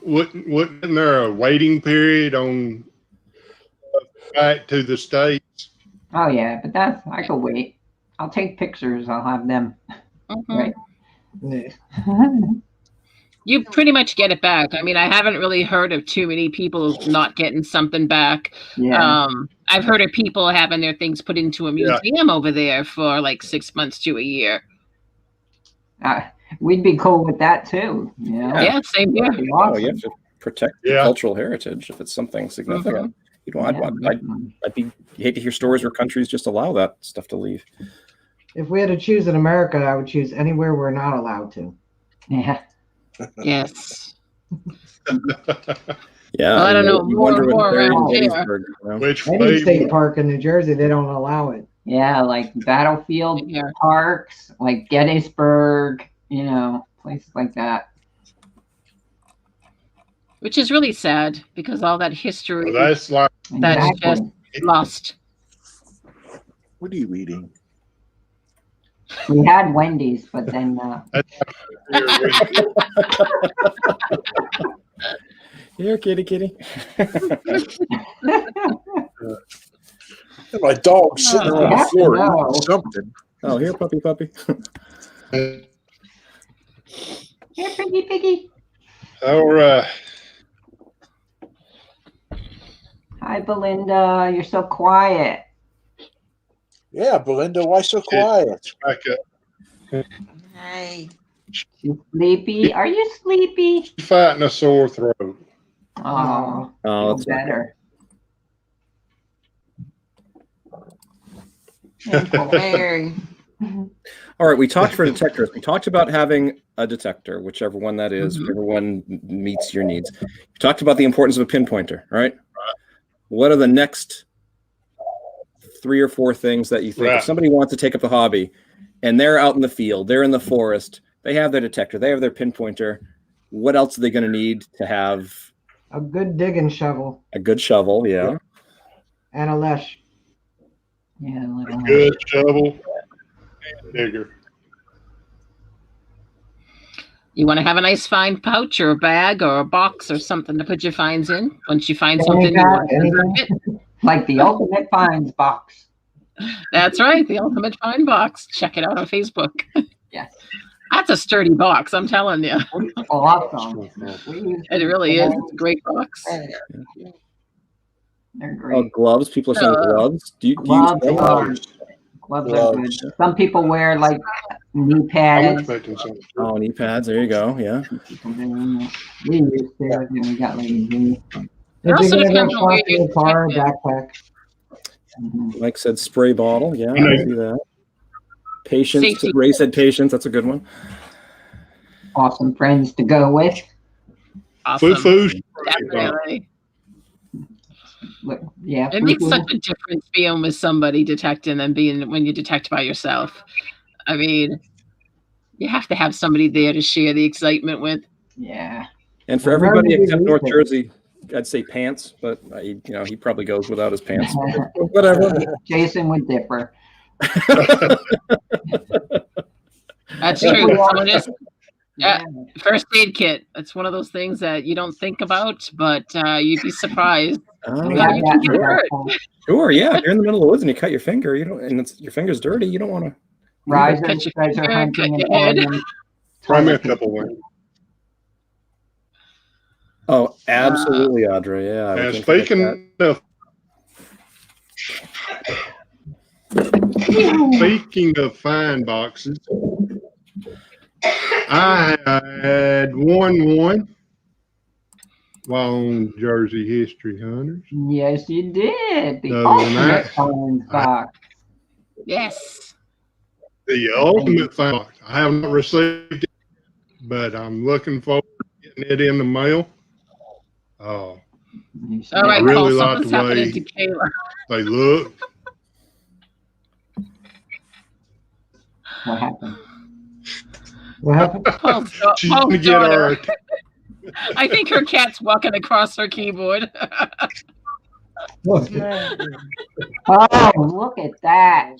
Wasn't there a waiting period on back to the States? Oh yeah, but I could wait. I'll take pictures. I'll have them. Right. Yeah. You pretty much get it back. I mean, I haven't really heard of too many people not getting something back. Yeah. I've heard of people having their things put into a museum over there for like 6 months to a year. We'd be cool with that too. Yeah, same here. Awesome. You have to protect cultural heritage if it's something significant. I'd hate to hear stories where countries just allow that stuff to leave. If we had to choose in America, I would choose anywhere we're not allowed to. Yeah. Yes. Yeah. Well, I don't know. You wonder what's buried in here. Gettysburg. Which Any state park in New Jersey, they don't allow it. Yeah, like battlefield parks, like Gettysburg, places like that. Which is really sad because all that history that's like that's just lost. What are you eating? We had Wendy's, but then Here, kitty. My dog's sitting on the floor eating something. Oh, here, puppy. Here, piggy. All right. Hi, Belinda. You're so quiet. Yeah, Belinda, why so quiet? Back up. Hey. You sleepy? Are you sleepy? She's fighting a sore throat. Oh, that's better. Very. All right, we talked for detectors. We talked about having a detector, whichever one that is, whichever one meets your needs. We talked about the importance of a pinpointer, right? What are the next 3 or 4 things that you think if somebody wants to take up the hobby and they're out in the field, they're in the forest, they have their detector, they have their pinpointer, what else are they going to need to have? A good digging shovel. A good shovel, yeah. And a leash. Yeah, a good shovel and a digger. You want to have a nice fine pouch or a bag or a box or something to put your finds in once you find something you want to like the ultimate finds box. That's right. The Ultimate Find Box. Check it out on Facebook. Yes. That's a sturdy box, I'm telling you. Awesome. It really is. It's a great box. They're Oh, great. gloves. People are saying gloves. Do you Gloves use gloves? Gloves are good. Some people wear like knee pads. Oh, knee pads. There you go. Yeah. We used to, and we got like knee. It also If you're depends gonna on where go you're across your car, detecting. backpack. Mike said spray bottle. Yeah, I see that. Patience. Safety. Ray said patience. That's a good one. Awesome friends to go with. Awesome. Foo-foo. Definitely. Yeah. It makes such a difference being with somebody detecting than being when you detect by yourself. I mean, you have to have somebody there to share the excitement with. Yeah. And for everybody except North Jersey, I'd say pants, but he probably goes without his pants. Whatever. Jason would differ. That's true. So it is. First aid kit. It's one of those things that you don't think about, but you'd be surprised. Oh, Yeah, you can get hurt. Sure, yeah. If you're in the middle of the woods and you cut your finger, and your finger's dirty, you don't want to. Risers, treasure hunting, and ornaments. Try me a couple ones. Oh, absolutely, Audrey. Yeah. And speaking of fine boxes, I had one while on Jersey History Hunters. Yes, you did. The Other than ultimate that, find box. Yes. The ultimate find box. I have not received it, but I'm looking forward to getting it in the mail. All right, I really Paul, like something's the happening way to Kayla. they look. What happened? What happened? She's gonna get our. I think her cat's walking across her keyboard. Oh, look at that.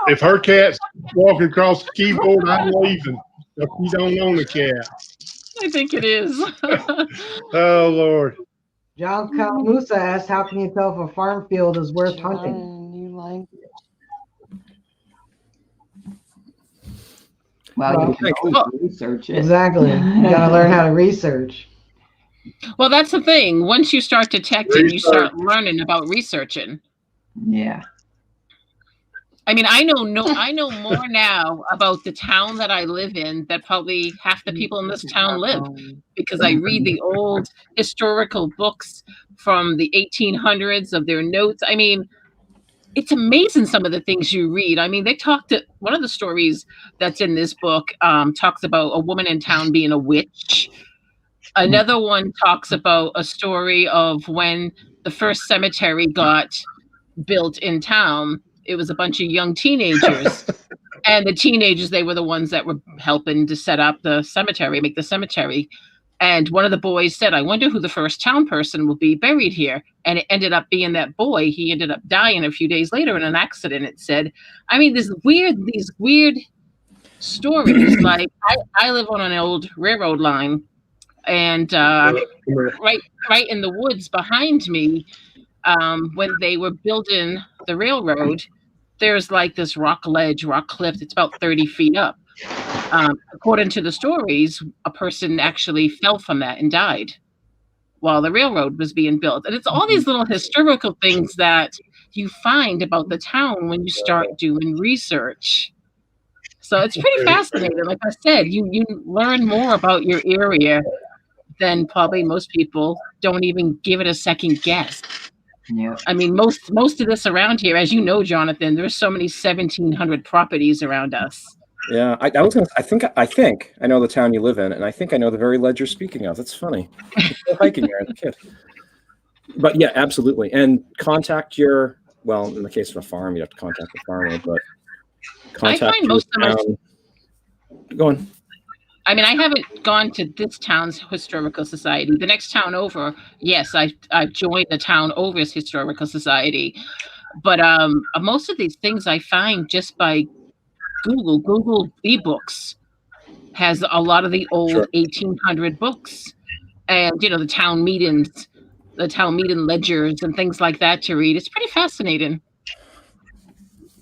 If her cat's walking across the keyboard, I'm leaving. If you don't own the cat. I think it is. Oh, Lord. John Musa asked, how can you tell if a farm field is worth hunting? You like Well, you can always research it. Exactly. You gotta learn how to research. Well, that's the thing. Once you start detecting, you start learning about researching. Yeah. I mean, I know more now about the town that I live in that probably half the people in this town live, because I read the old historical books from the 1800s of their notes. I mean, it's amazing some of the things you read. I mean, one of the stories that's in this book talks about a woman in town being a witch. Another one talks about a story of when the first cemetery got built in town. It was a bunch of young teenagers, and the teenagers, they were the ones that were helping to set up the cemetery, make the cemetery. And one of the boys said, I wonder who the first town person will be buried here. And it ended up being that boy. He ended up dying a few days later in an accident, it said. I mean, these weird stories. Like, I live on an old railroad line, and right in the woods behind me, when they were building the railroad, there's like this rock cliff. It's about 30 feet up. According to the stories, a person actually fell from that and died while the railroad was being built. And it's all these little historical things that you find about the town when you start doing research. So it's pretty fascinating. Like I said, you learn more about your area than probably most people don't even give it a second guess. Yeah. I mean, most of this around here, as you know, Jonathan, there's so many 1,700 properties around us. Yeah, I think I know the town you live in, and I think I know the very ledge you're speaking of. That's funny. You're hiking there as a kid. But yeah, absolutely. And contact in the case of a farm, you have to contact the farmer, but contact I find most of my. Go on. I mean, I haven't gone to this town's historical society. The next town over, yes, I've joined the town over's historical society. But most of these things I find just by Google ebooks has a lot of the old 1800 books, and the town meeting ledgers and things like that to read. It's pretty fascinating.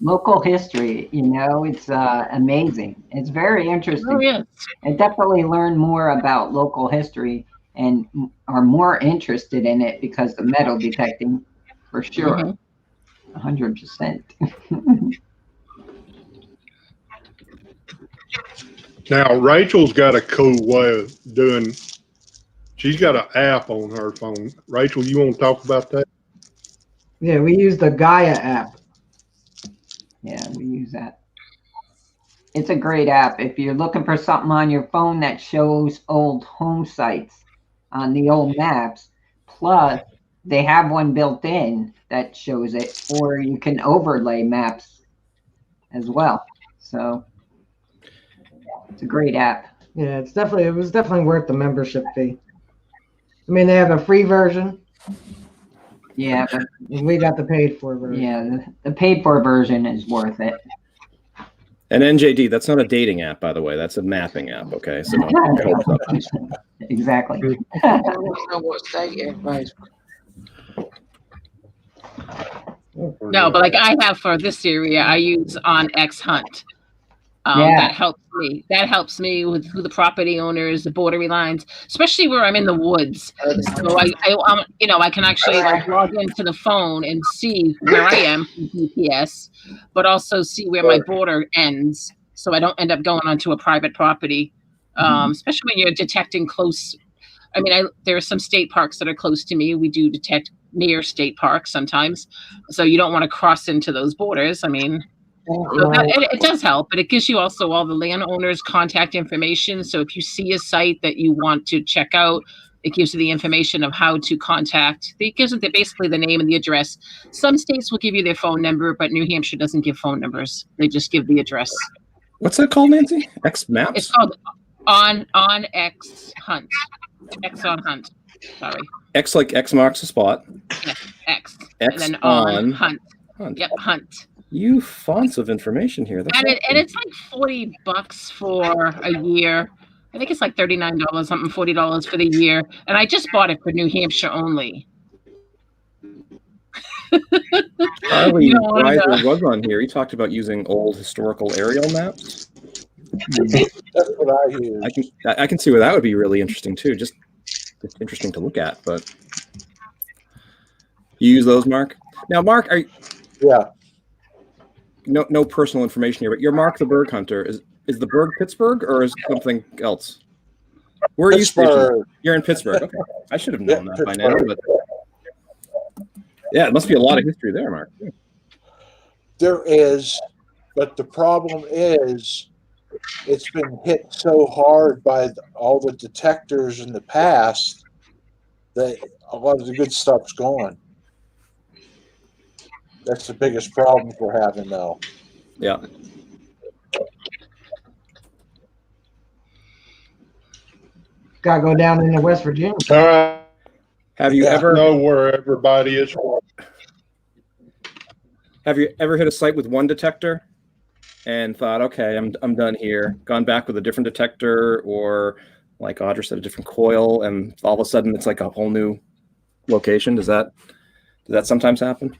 local history, it's amazing. It's very interesting. Oh, yeah. I definitely learn more about local history and are more interested in it because of metal detecting, for sure. 100%. Now, Rachel's got a cool way of doing. She's got an app on her phone. Rachel, you want to talk about that? Yeah, we use the Gaia app. Yeah, we use that. It's a great app. If you're looking for something on your phone that shows old home sites on the old maps, plus they have one built in that shows it, or you can overlay maps as well. So it's a great app. Yeah, it was definitely worth the membership fee. I mean, they have a free version. Yeah, but We got the paid for version. yeah, the paid for version is worth it. And NJD, that's not a dating app, by the way. That's a mapping app. Okay, so Exactly. I don't know what state everybody's. No, but like I have for this area, I use on X Hunt. Yeah. That helps me. That helps me with who the property owners, the border lines, especially where I'm in the woods. So I can actually like log into the phone and see where I am from GPS, but also see where my border ends, so I don't end up going onto a private property. Especially when you're detecting close. I mean, there are some state parks that are close to me. We do detect near state parks sometimes, so you don't want to cross into those borders. I mean. So it does help, but it gives you also all the landowners' contact information. So if you see a site that you want to check out, it gives you the information of how to contact. It gives it basically the name and the address. Some states will give you their phone number, but New Hampshire doesn't give phone numbers. They just give the address. what's that called, Nancy? X Maps? It's called on X Hunt. X on Hunt. Sorry. X like X marks the spot. Yeah, X. X And then on Hunt. Hunt. Yep, Hunt. You fonts of information here. That's And it's like $40 for a year. I think it's like $39 something, $40 for the year. And I just bought it for New Hampshire only. Charlie Reiser was on here. He talked about using old historical aerial maps. That's what I use. I can see where that would be really interesting too. Just interesting to look at. But you use those, Mark? Now, Mark, Yeah. no personal information here, but you're Mark the Bird Hunter. Is the bird Pittsburgh or is something else? Where are you stationed? You're in Pittsburgh. Okay. I should have known that by now. But yeah, it must be a lot of history there, Mark. There is, but the problem is it's been hit so hard by all the detectors in the past that a lot of the good stuff's gone. That's the biggest problem we're having now. Yeah. Gotta go down into West Virginia. All right. Have you ever know where everybody is from? Have you ever hit a site with one detector and thought, okay, I'm done here, gone back with a different detector, or like Audra said, a different coil, and all of a sudden it's like a whole new location? Does that sometimes happen?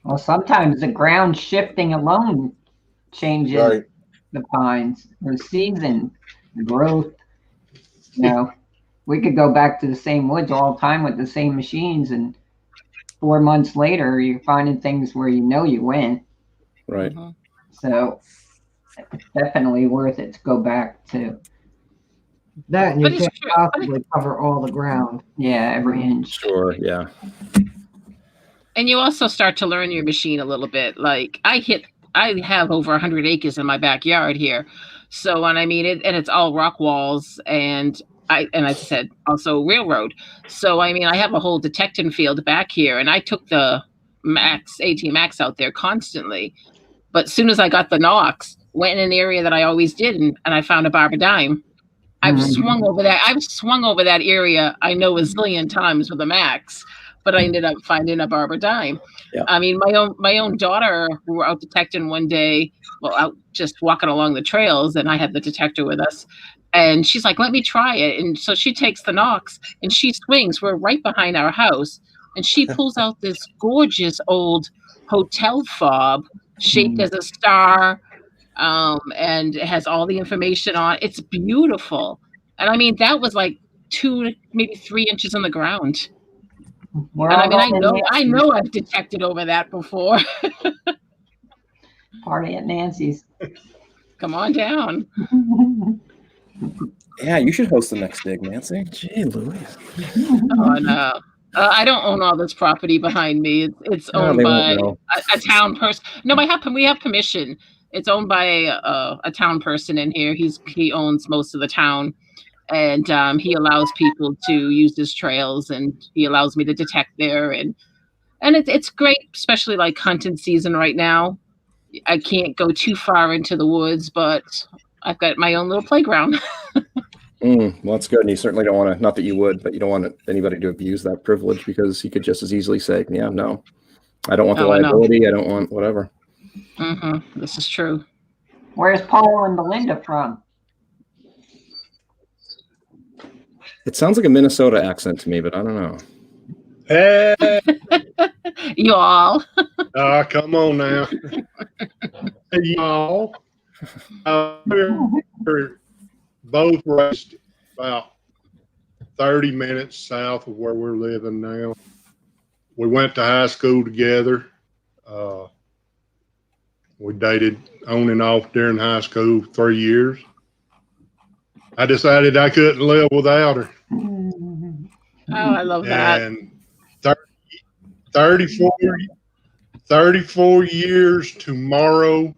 Well, sometimes the ground shifting alone changes the pines, the season, the growth. We could go back to the same woods all the time with the same machines, and 4 months later, you're finding things where you went. Right. So it's definitely worth it to go back to. That, and you can't possibly cover all the ground. Yeah, every inch. Sure, yeah. And you also start to learn your machine a little bit. Like I have over 100 acres in my backyard here. So, and I mean it, and it's all rock walls, and as I said, also railroad. So, I mean, I have a whole detecting field back here, and I took the AT Max out there constantly. But as soon as I got the Knox, went in an area that I always did, and I found a barb a dime. I've swung over that area, I know, a zillion times with a Max, but I ended up finding a barb a dime. Yeah. I mean, my own daughter, we were out detecting one day, out just walking along the trails, and I had the detector with us. And she's like, let me try it. And so she takes the Knox and she swings. We're right behind our house. And she pulls out this gorgeous old hotel fob shaped as a star, and it has all the information on. It's beautiful, and I mean that was like 2 maybe 3 inches on the ground. We're And I all mean, going to I know I've detected over that before. party at Nancy's. Come on down. Yeah, you should host the next dig, Nancy. Gee, Louise. Oh, no. I don't own all this property behind me. It's No, owned they by won't know. a town person. No, we have permission. It's owned by a town person in here. He owns most of the town, and he allows people to use his trails, and he allows me to detect there, and it's great, especially like hunting season right now. I can't go too far into the woods, but I've got my own little playground. Well, that's good. And you certainly don't want to, not that you would, but you don't want anybody to abuse that privilege, because he could just as easily say, yeah, no, I don't want the liability. I don't want whatever. This is true. Where's Paul and Belinda from? It sounds like a Minnesota accent to me, but I don't know. Hey, Y'all. come on now. Hey, y'all. We're both raised about 30 minutes south of where we're living now. We went to high school together. We dated on and off during high school 3 years. I decided I couldn't live without her. Oh, I love that. And 34 years tomorrow,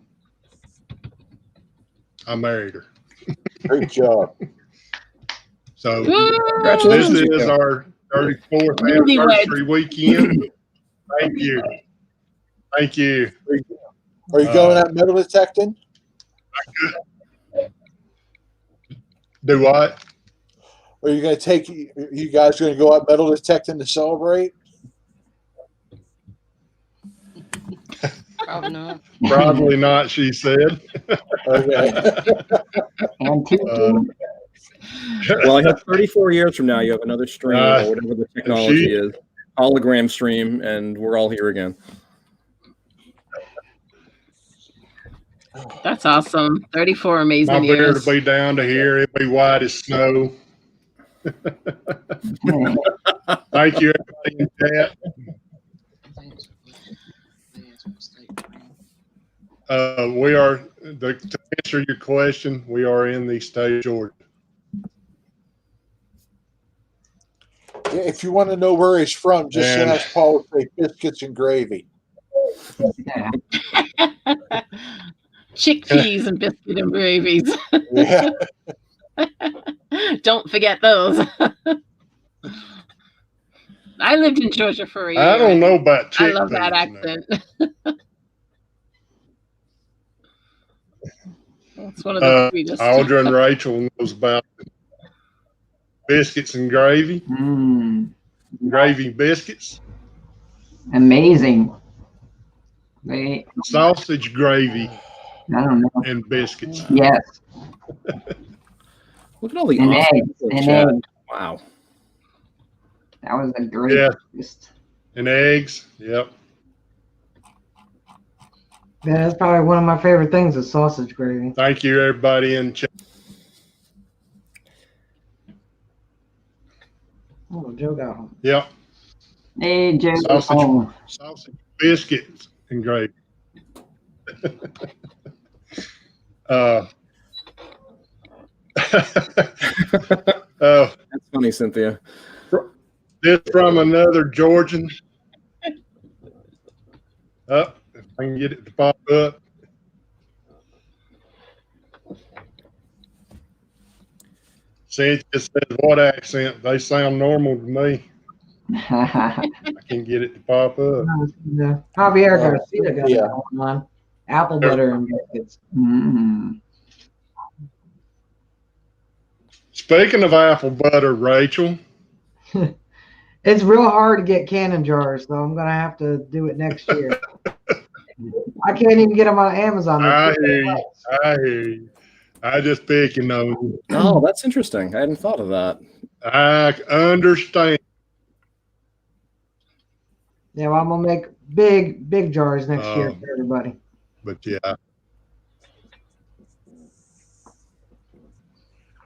I married her. Great job. So Congratulations. this is our 34th anniversary weekend. Thank you. Thank you. Are you going out metal detecting? Do what? Are you going to take, you guys going to go out metal detecting to celebrate? Probably not. Probably not, she said. Okay. Well, I have 34 years from now. You have another stream or whatever the technology is, hologram stream, and we're all here again. That's awesome. 34 amazing My beard years. will be down to here. It'll be white as snow. Thank you, everybody in chat. We are, to answer your question, we are in the state of Georgia. Yeah, if you want to know where he's from, just ask Paul to say biscuits and gravy. Chickpeas and biscuit and gravies. Yeah. Don't forget those. I lived in Georgia for a year. I don't know about chickpeas. I love that accent. It's one of the sweetest. Audra and Rachel knows about biscuits and gravy. Gravy biscuits. Amazing. Sausage gravy. I don't know. And biscuits. Yes. Look at all the And awesome eggs. people in And chat. eggs. Wow. That was a great. Yeah. And eggs. Yep. Yeah, that's probably one of my favorite things is sausage gravy. Thank you, everybody in chat. Oh, Joe got home. Yep. Hey, Joe. Sausage biscuits and gravy. That's funny, Cynthia. This from another Georgian. If I can get it to pop up. Cynthia says, what accent? They sound normal to me. I can't get it to pop up. Yeah. Javier Garcia got it going on. Apple butter and biscuits. Speaking of apple butter, Rachel. It's real hard to get canning jars, so I'm going to have to do it next year. I can't even get them on Amazon. I hear you. I hear you. I just picking on you. Oh, that's interesting. I hadn't thought of that. I understand. Yeah, well, I'm going to make big jars next year for everybody. But yeah.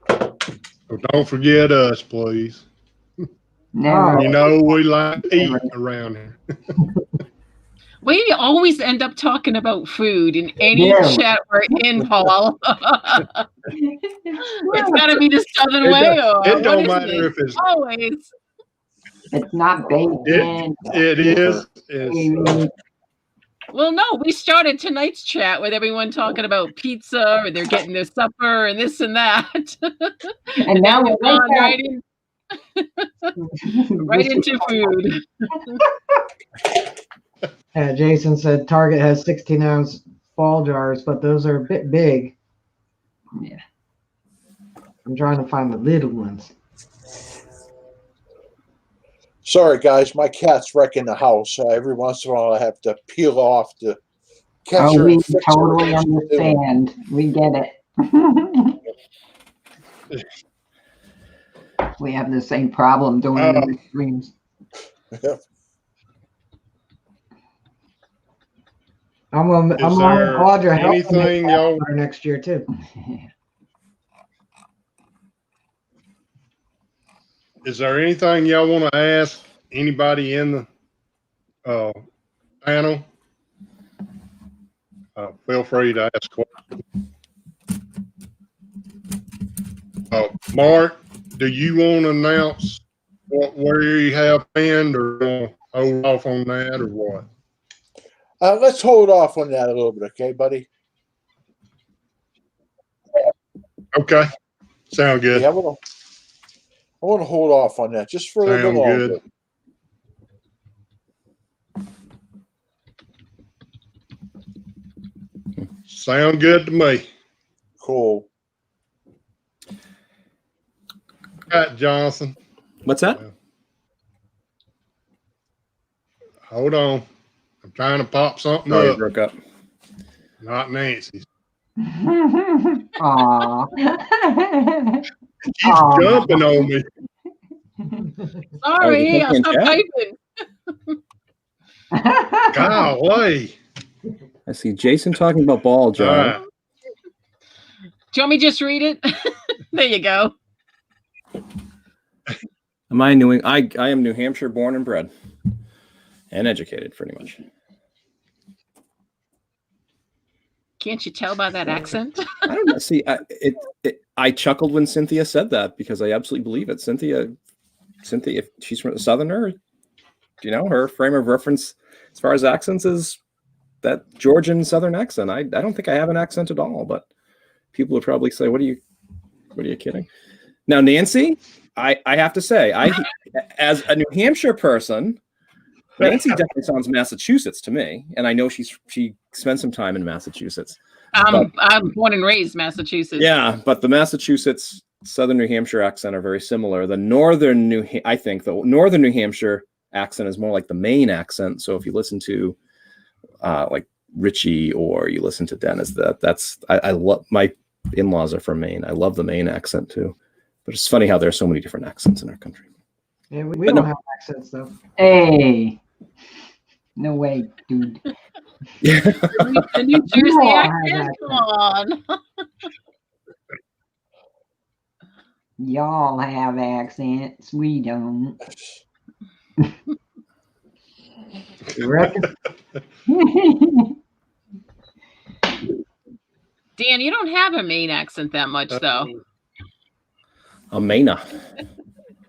So don't forget us, please. Never. You know we like to eat around here. We always end up talking about food in any Yeah. chat we're in, Paul. It's got to be the Southern way, or It what don't is matter it? if it's. Always. It's not bacon. It is. It's, Well, no, we started tonight's chat with everyone talking about pizza, or they're getting their supper, and this and that. And now we've we're gone right into food. Jason said Target has 16-ounce ball jars, but those are a bit big. Yeah. I'm trying to find the little ones. Sorry, guys, my cat's wrecking the house. Every once in a while, I have to peel off to catch her. We and fix her. totally understand. We get it. We have the same problem doing it in the streams. I'm gonna Audra help anything y'all next year too. Is there anything y'all want to ask anybody in the panel? Feel free to ask questions. Mark, do you want to announce where you have planned, or hold off on that, or what? Let's hold off on that a little bit, okay, buddy? Okay, sound good. Yeah, I want to hold off on that just for a little bit longer. Good. Sound good to me. Cool. Pat Johnson. What's that? Hold on. I'm trying to pop something Oh, you up. broke up. Not Nancy's. Aww. She's jumping on me. Sorry, I'll stop typing. Golly. I see Jason talking about ball jar. All right. Do you want me to just read it? There you go. Am I New? I am New Hampshire born and bred, and educated, pretty much. Can't you tell by that accent? I don't know. See, I chuckled when Cynthia said that because I absolutely believe it. Cynthia, if she's from a Southerner, you know, her frame of reference as far as accents is that Georgian Southern accent. I don't think I have an accent at all, but people would probably say, "What are you kidding?" Now, Nancy, I have to say, as a New Hampshire person, Nancy definitely sounds Massachusetts to me, and I know she spent some time in Massachusetts. I'm born and raised Massachusetts. Yeah, but the Massachusetts Southern New Hampshire accent are very similar. The northern New Hampshire accent is more like the Maine accent. So if you listen to like Richie or you listen to Dennis, I love, my in-laws are from Maine. I love the Maine accent too. But it's funny how there are so many different accents in our country. Yeah, we don't have accents though. Hey, no way, dude. Yeah. The New Jersey accent. Come on. Y'all have accents. We don't. You reckon? Dan, you don't have a Maine accent that much, though. A Maina.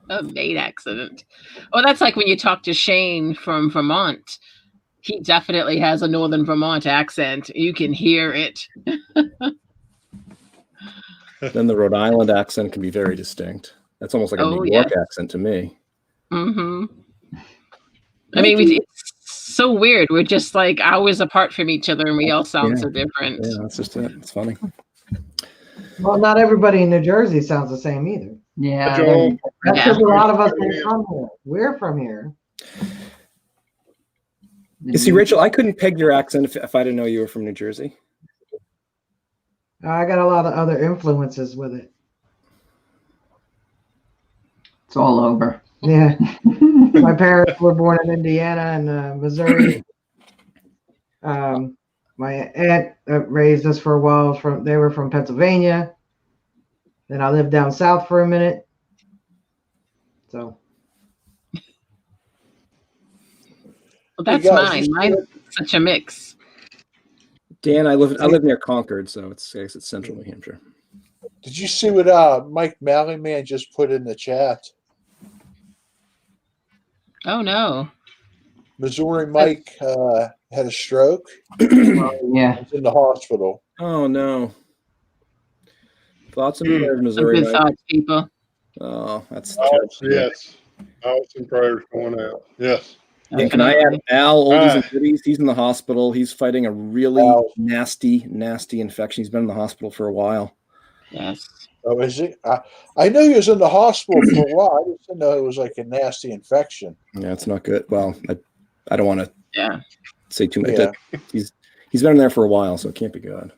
A Maine accent. Oh, that's like when you talk to Shane from Vermont. He definitely has a Northern Vermont accent. You can hear it. Then the Rhode Island accent can be very distinct. That's almost like a New York accent to me. Mm-hmm. I mean, it's so weird. We're just like hours apart from each other, and we all sound so different. Yeah, that's just it. It's funny. Well, not everybody in New Jersey sounds the same either. Yeah. That's because a lot of us are from here. We're from here. You see, Rachel, I couldn't peg your accent if I didn't know you were from New Jersey. I got a lot of other influences with it. It's all over. Yeah. My parents were born in Indiana and Missouri. My aunt raised us for a while. They were from Pennsylvania. Then I lived down south for a minute. So. Well, that's guys, mine. Mine's such a mix. Dan, I live near Concord, so it's central New Hampshire. Did you see what Mike Mallyman just put in the chat? Oh no. Missouri Mike had a stroke. Yeah. He's in the hospital. Oh no. Thoughts and prayers, Missouri Good Mike. thoughts, people. Oh, that's yes. Thoughts and prayers going out. Yes. And can I add Al, oldies and Right. goodies? He's in the hospital. He's fighting a really nasty infection. He's been in the hospital for a while. Yes. Oh, is he? I knew he was in the hospital for a while. I just didn't know it was like a nasty infection. Yeah, it's not good. Well, I don't want to say too much. Yeah. He's been in there for a while, so it can't be good.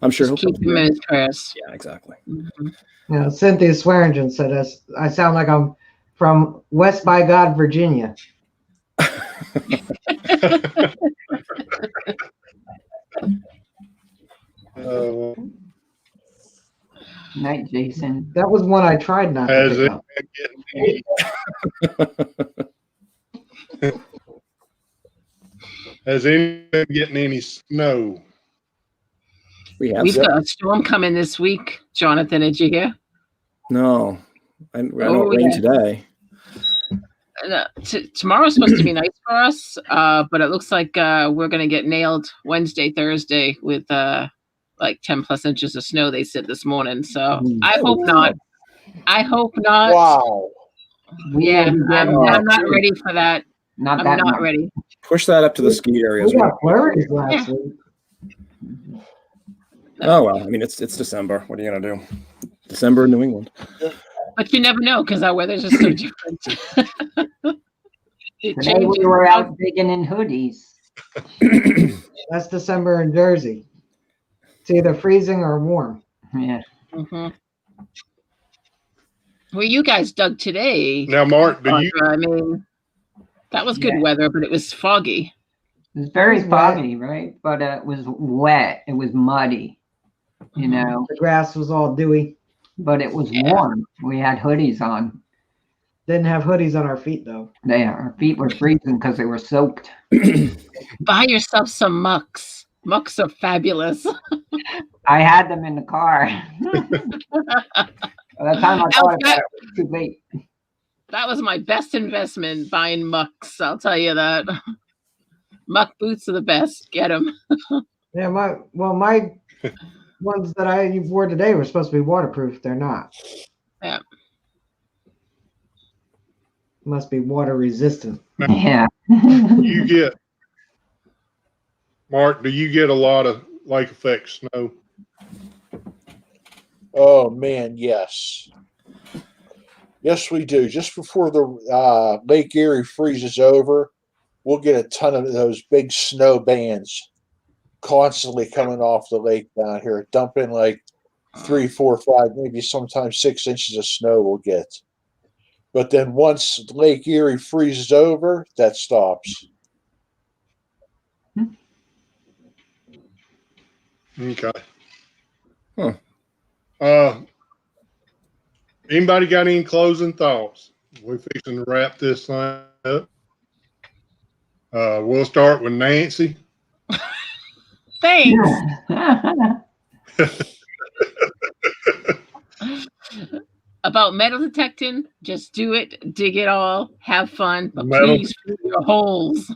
I'm sure Just he'll keep him in his prayers. Yeah, exactly. Mm-hmm. Cynthia Swearingen said I sound like I'm from West by God, Virginia. Night, Jason. That was one I tried not to pick up. Has anyone getting any snow? We've got a storm coming this week, Jonathan. Did you hear? No, I don't rain today. Tomorrow's supposed to be nice for us, but it looks like we're going to get nailed Wednesday, Thursday with like 10 plus inches of snow, they said this morning. So I hope not. I hope not. Wow. Yeah, I'm not ready for that. I'm not ready. Push that up to the ski areas. We got flurries last week. Oh well, I mean it's December. What are you gonna do? December in New England. But you never know because our weather's just so different. Today we were out digging in hoodies. That's December in Jersey. It's either freezing or warm. Yeah. Mm-hmm. Well, you guys dug today. Now, Mark, do you? I mean, that was good weather, but it was foggy. It was very foggy, right? But it was wet. It was muddy. You know. The grass was all dewy. But it was warm. We had hoodies on. Didn't have hoodies on our feet though. Our feet were freezing because they were soaked. Buy yourself some mucks. Mucks are fabulous. I had them in the car. By the time I thought about it, it was too late. That was my best investment, buying mucks. I'll tell you that. Muck boots are the best. Get them. Yeah, my ones that I wore today were supposed to be waterproof. They're not. Yeah. Must be water resistant. Yeah. You get, Mark, do you get a lot of lake effect snow? Oh man, yes. Yes, we do. Just before the Lake Erie freezes over, we'll get a ton of those big snow bands constantly coming off the lake down here, dumping like 3, 4, 5, maybe sometimes 6 inches of snow we'll get. But then once Lake Erie freezes over, that stops. Okay. Huh. Anybody got any closing thoughts? We're fixing to wrap this thing up. We'll start with Nancy. Thanks. About metal detecting, just do it, dig it all, have fun, but please fill your holes.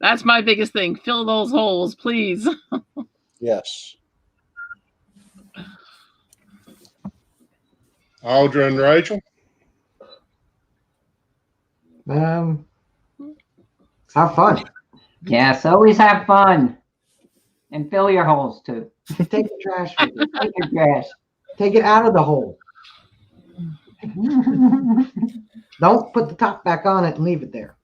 That's my biggest thing. Fill those holes, please. Yes. Audra and Rachel. Have fun. Yes, always have fun. And fill your holes too. Take the trash with you. Take your trash. Take it out of the hole. Don't put the top back on it and leave it there.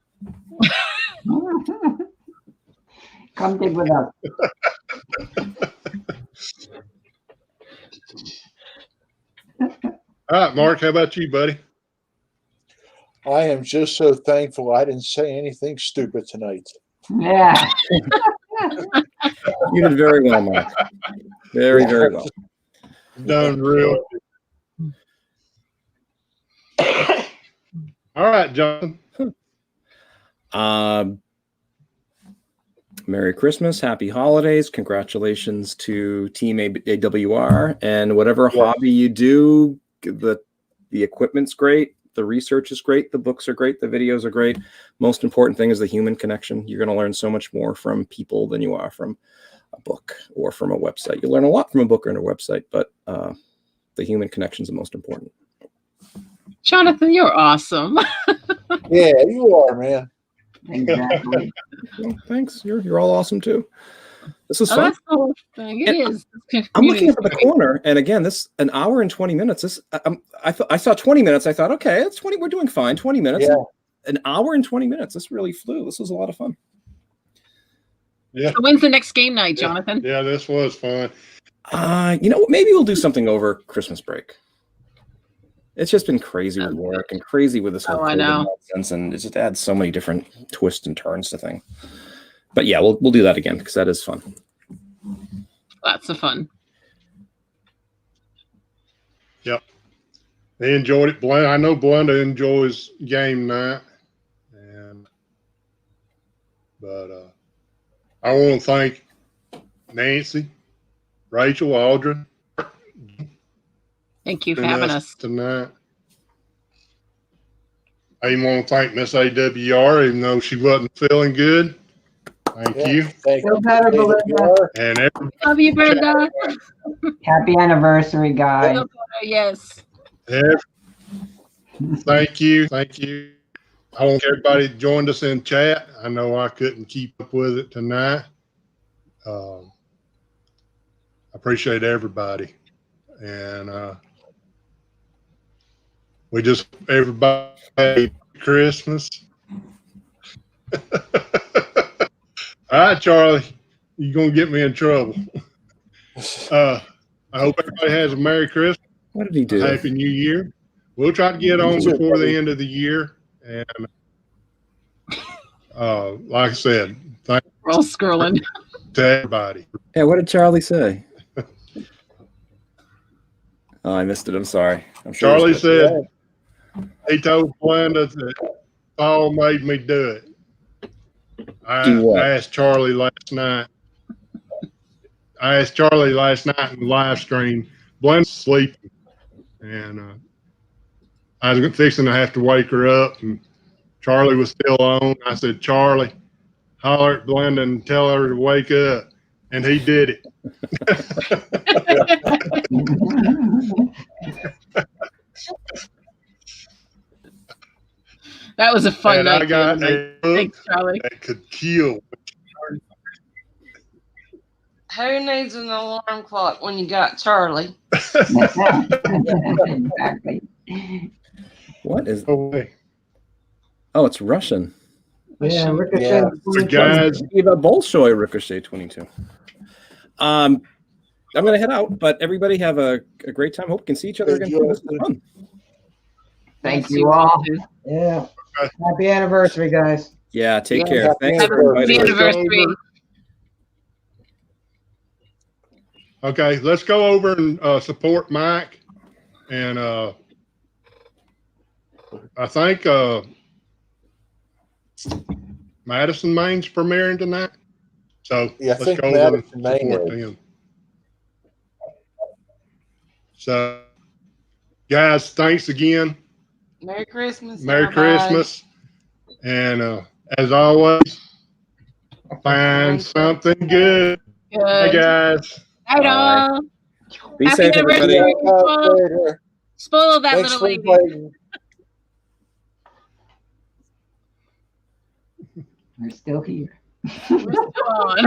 Come dig with us. All right, Mark, how about you, buddy? I am just so thankful I didn't say anything stupid tonight. Yeah. You did very well, Mark. Very, very well. Done real. All right, Jonathan. Merry Christmas, Happy Holidays, congratulations to Team AWR, and whatever hobby you do, the equipment's great, the research is great, the books are great, the videos are great. Most important thing is the human connection. You're going to learn so much more from people than you are from a book or from a website. You learn a lot from a book or a website, but the human connection is the most important. Jonathan, you're awesome. Yeah, you are, man. Exactly. Well, thanks. You're all awesome too. This is fun. That's the whole thing. It is. I'm looking up at the corner, and again, this an hour and 20 minutes. This I saw 20 minutes. I thought, okay, it's 20. We're doing fine. 20 minutes. Yeah. An hour and 20 minutes. This really flew. This was a lot of fun. Yeah. So when's the next game night, Jonathan? Yeah, this was fun. You know what? Maybe we'll do something over Christmas break. It's just been crazy with work and crazy with this whole I know. nonsense, and it just adds so many different twists and turns to things. But yeah, we'll do that again because that is fun. Lots of fun. Yep. They enjoyed it. I know Blenda enjoys game night, but I want to thank Nancy, Rachel, Audra. Thank you for having us tonight. I even want to thank Miss AWR, even though she wasn't feeling good. Thank you. Thank Feel better, Belinda. And everybody, Love you, Brenda. Happy anniversary, guys. Yes. thank you. Thank you. I want everybody that joined us in chat. I know I couldn't keep up with it tonight. I appreciate everybody. And we just, everybody, Christmas. All right, Charlie, you're going to get me in trouble. I hope everybody has a Merry Christmas. What did he do? Happy New Year. We'll try to get on before the end of the year. And like I said, thank We're all scrolling. you to everybody. Yeah, what did Charlie say? Oh, I missed it. I'm sorry. I'm sure Charlie said he told Blenda that Paul made me do it. I asked Charlie last night. In the live stream. Blenda's sleeping, and I was fixing to have to wake her up, and Charlie was still on. I said, Charlie, holler at Blenda and tell her to wake up, and he did it. That was a fun And night. I got Like, a book thanks, Charlie. that could kill. Who needs an alarm clock when you got Charlie? Exactly. What is? Oh, Oh, it's Russian. Yeah, Ricochet. Yeah. so guys, Eva Bolshoi Ricochet 22. I'm gonna head out, but everybody have a great time. Hope we can see each other again. This is fun. Thank you all. Yeah. Happy anniversary, guys. Yeah, take Yeah, care. happy Thanks for anniversary. inviting Happy us. anniversary. okay, let's go over and support Mike. And I think Madison Main's premiering tonight. So Yeah, I let's think go over and Madison Main support is. them. So, guys, thanks again. Merry Christmas. Merry everybody. Christmas. And as always, find something good. Hey, Good. guys. Night all. Be Happy safe, everybody. anniversary. Later. Spoil that Thanks little for lady. inviting. We're still here. We're still on.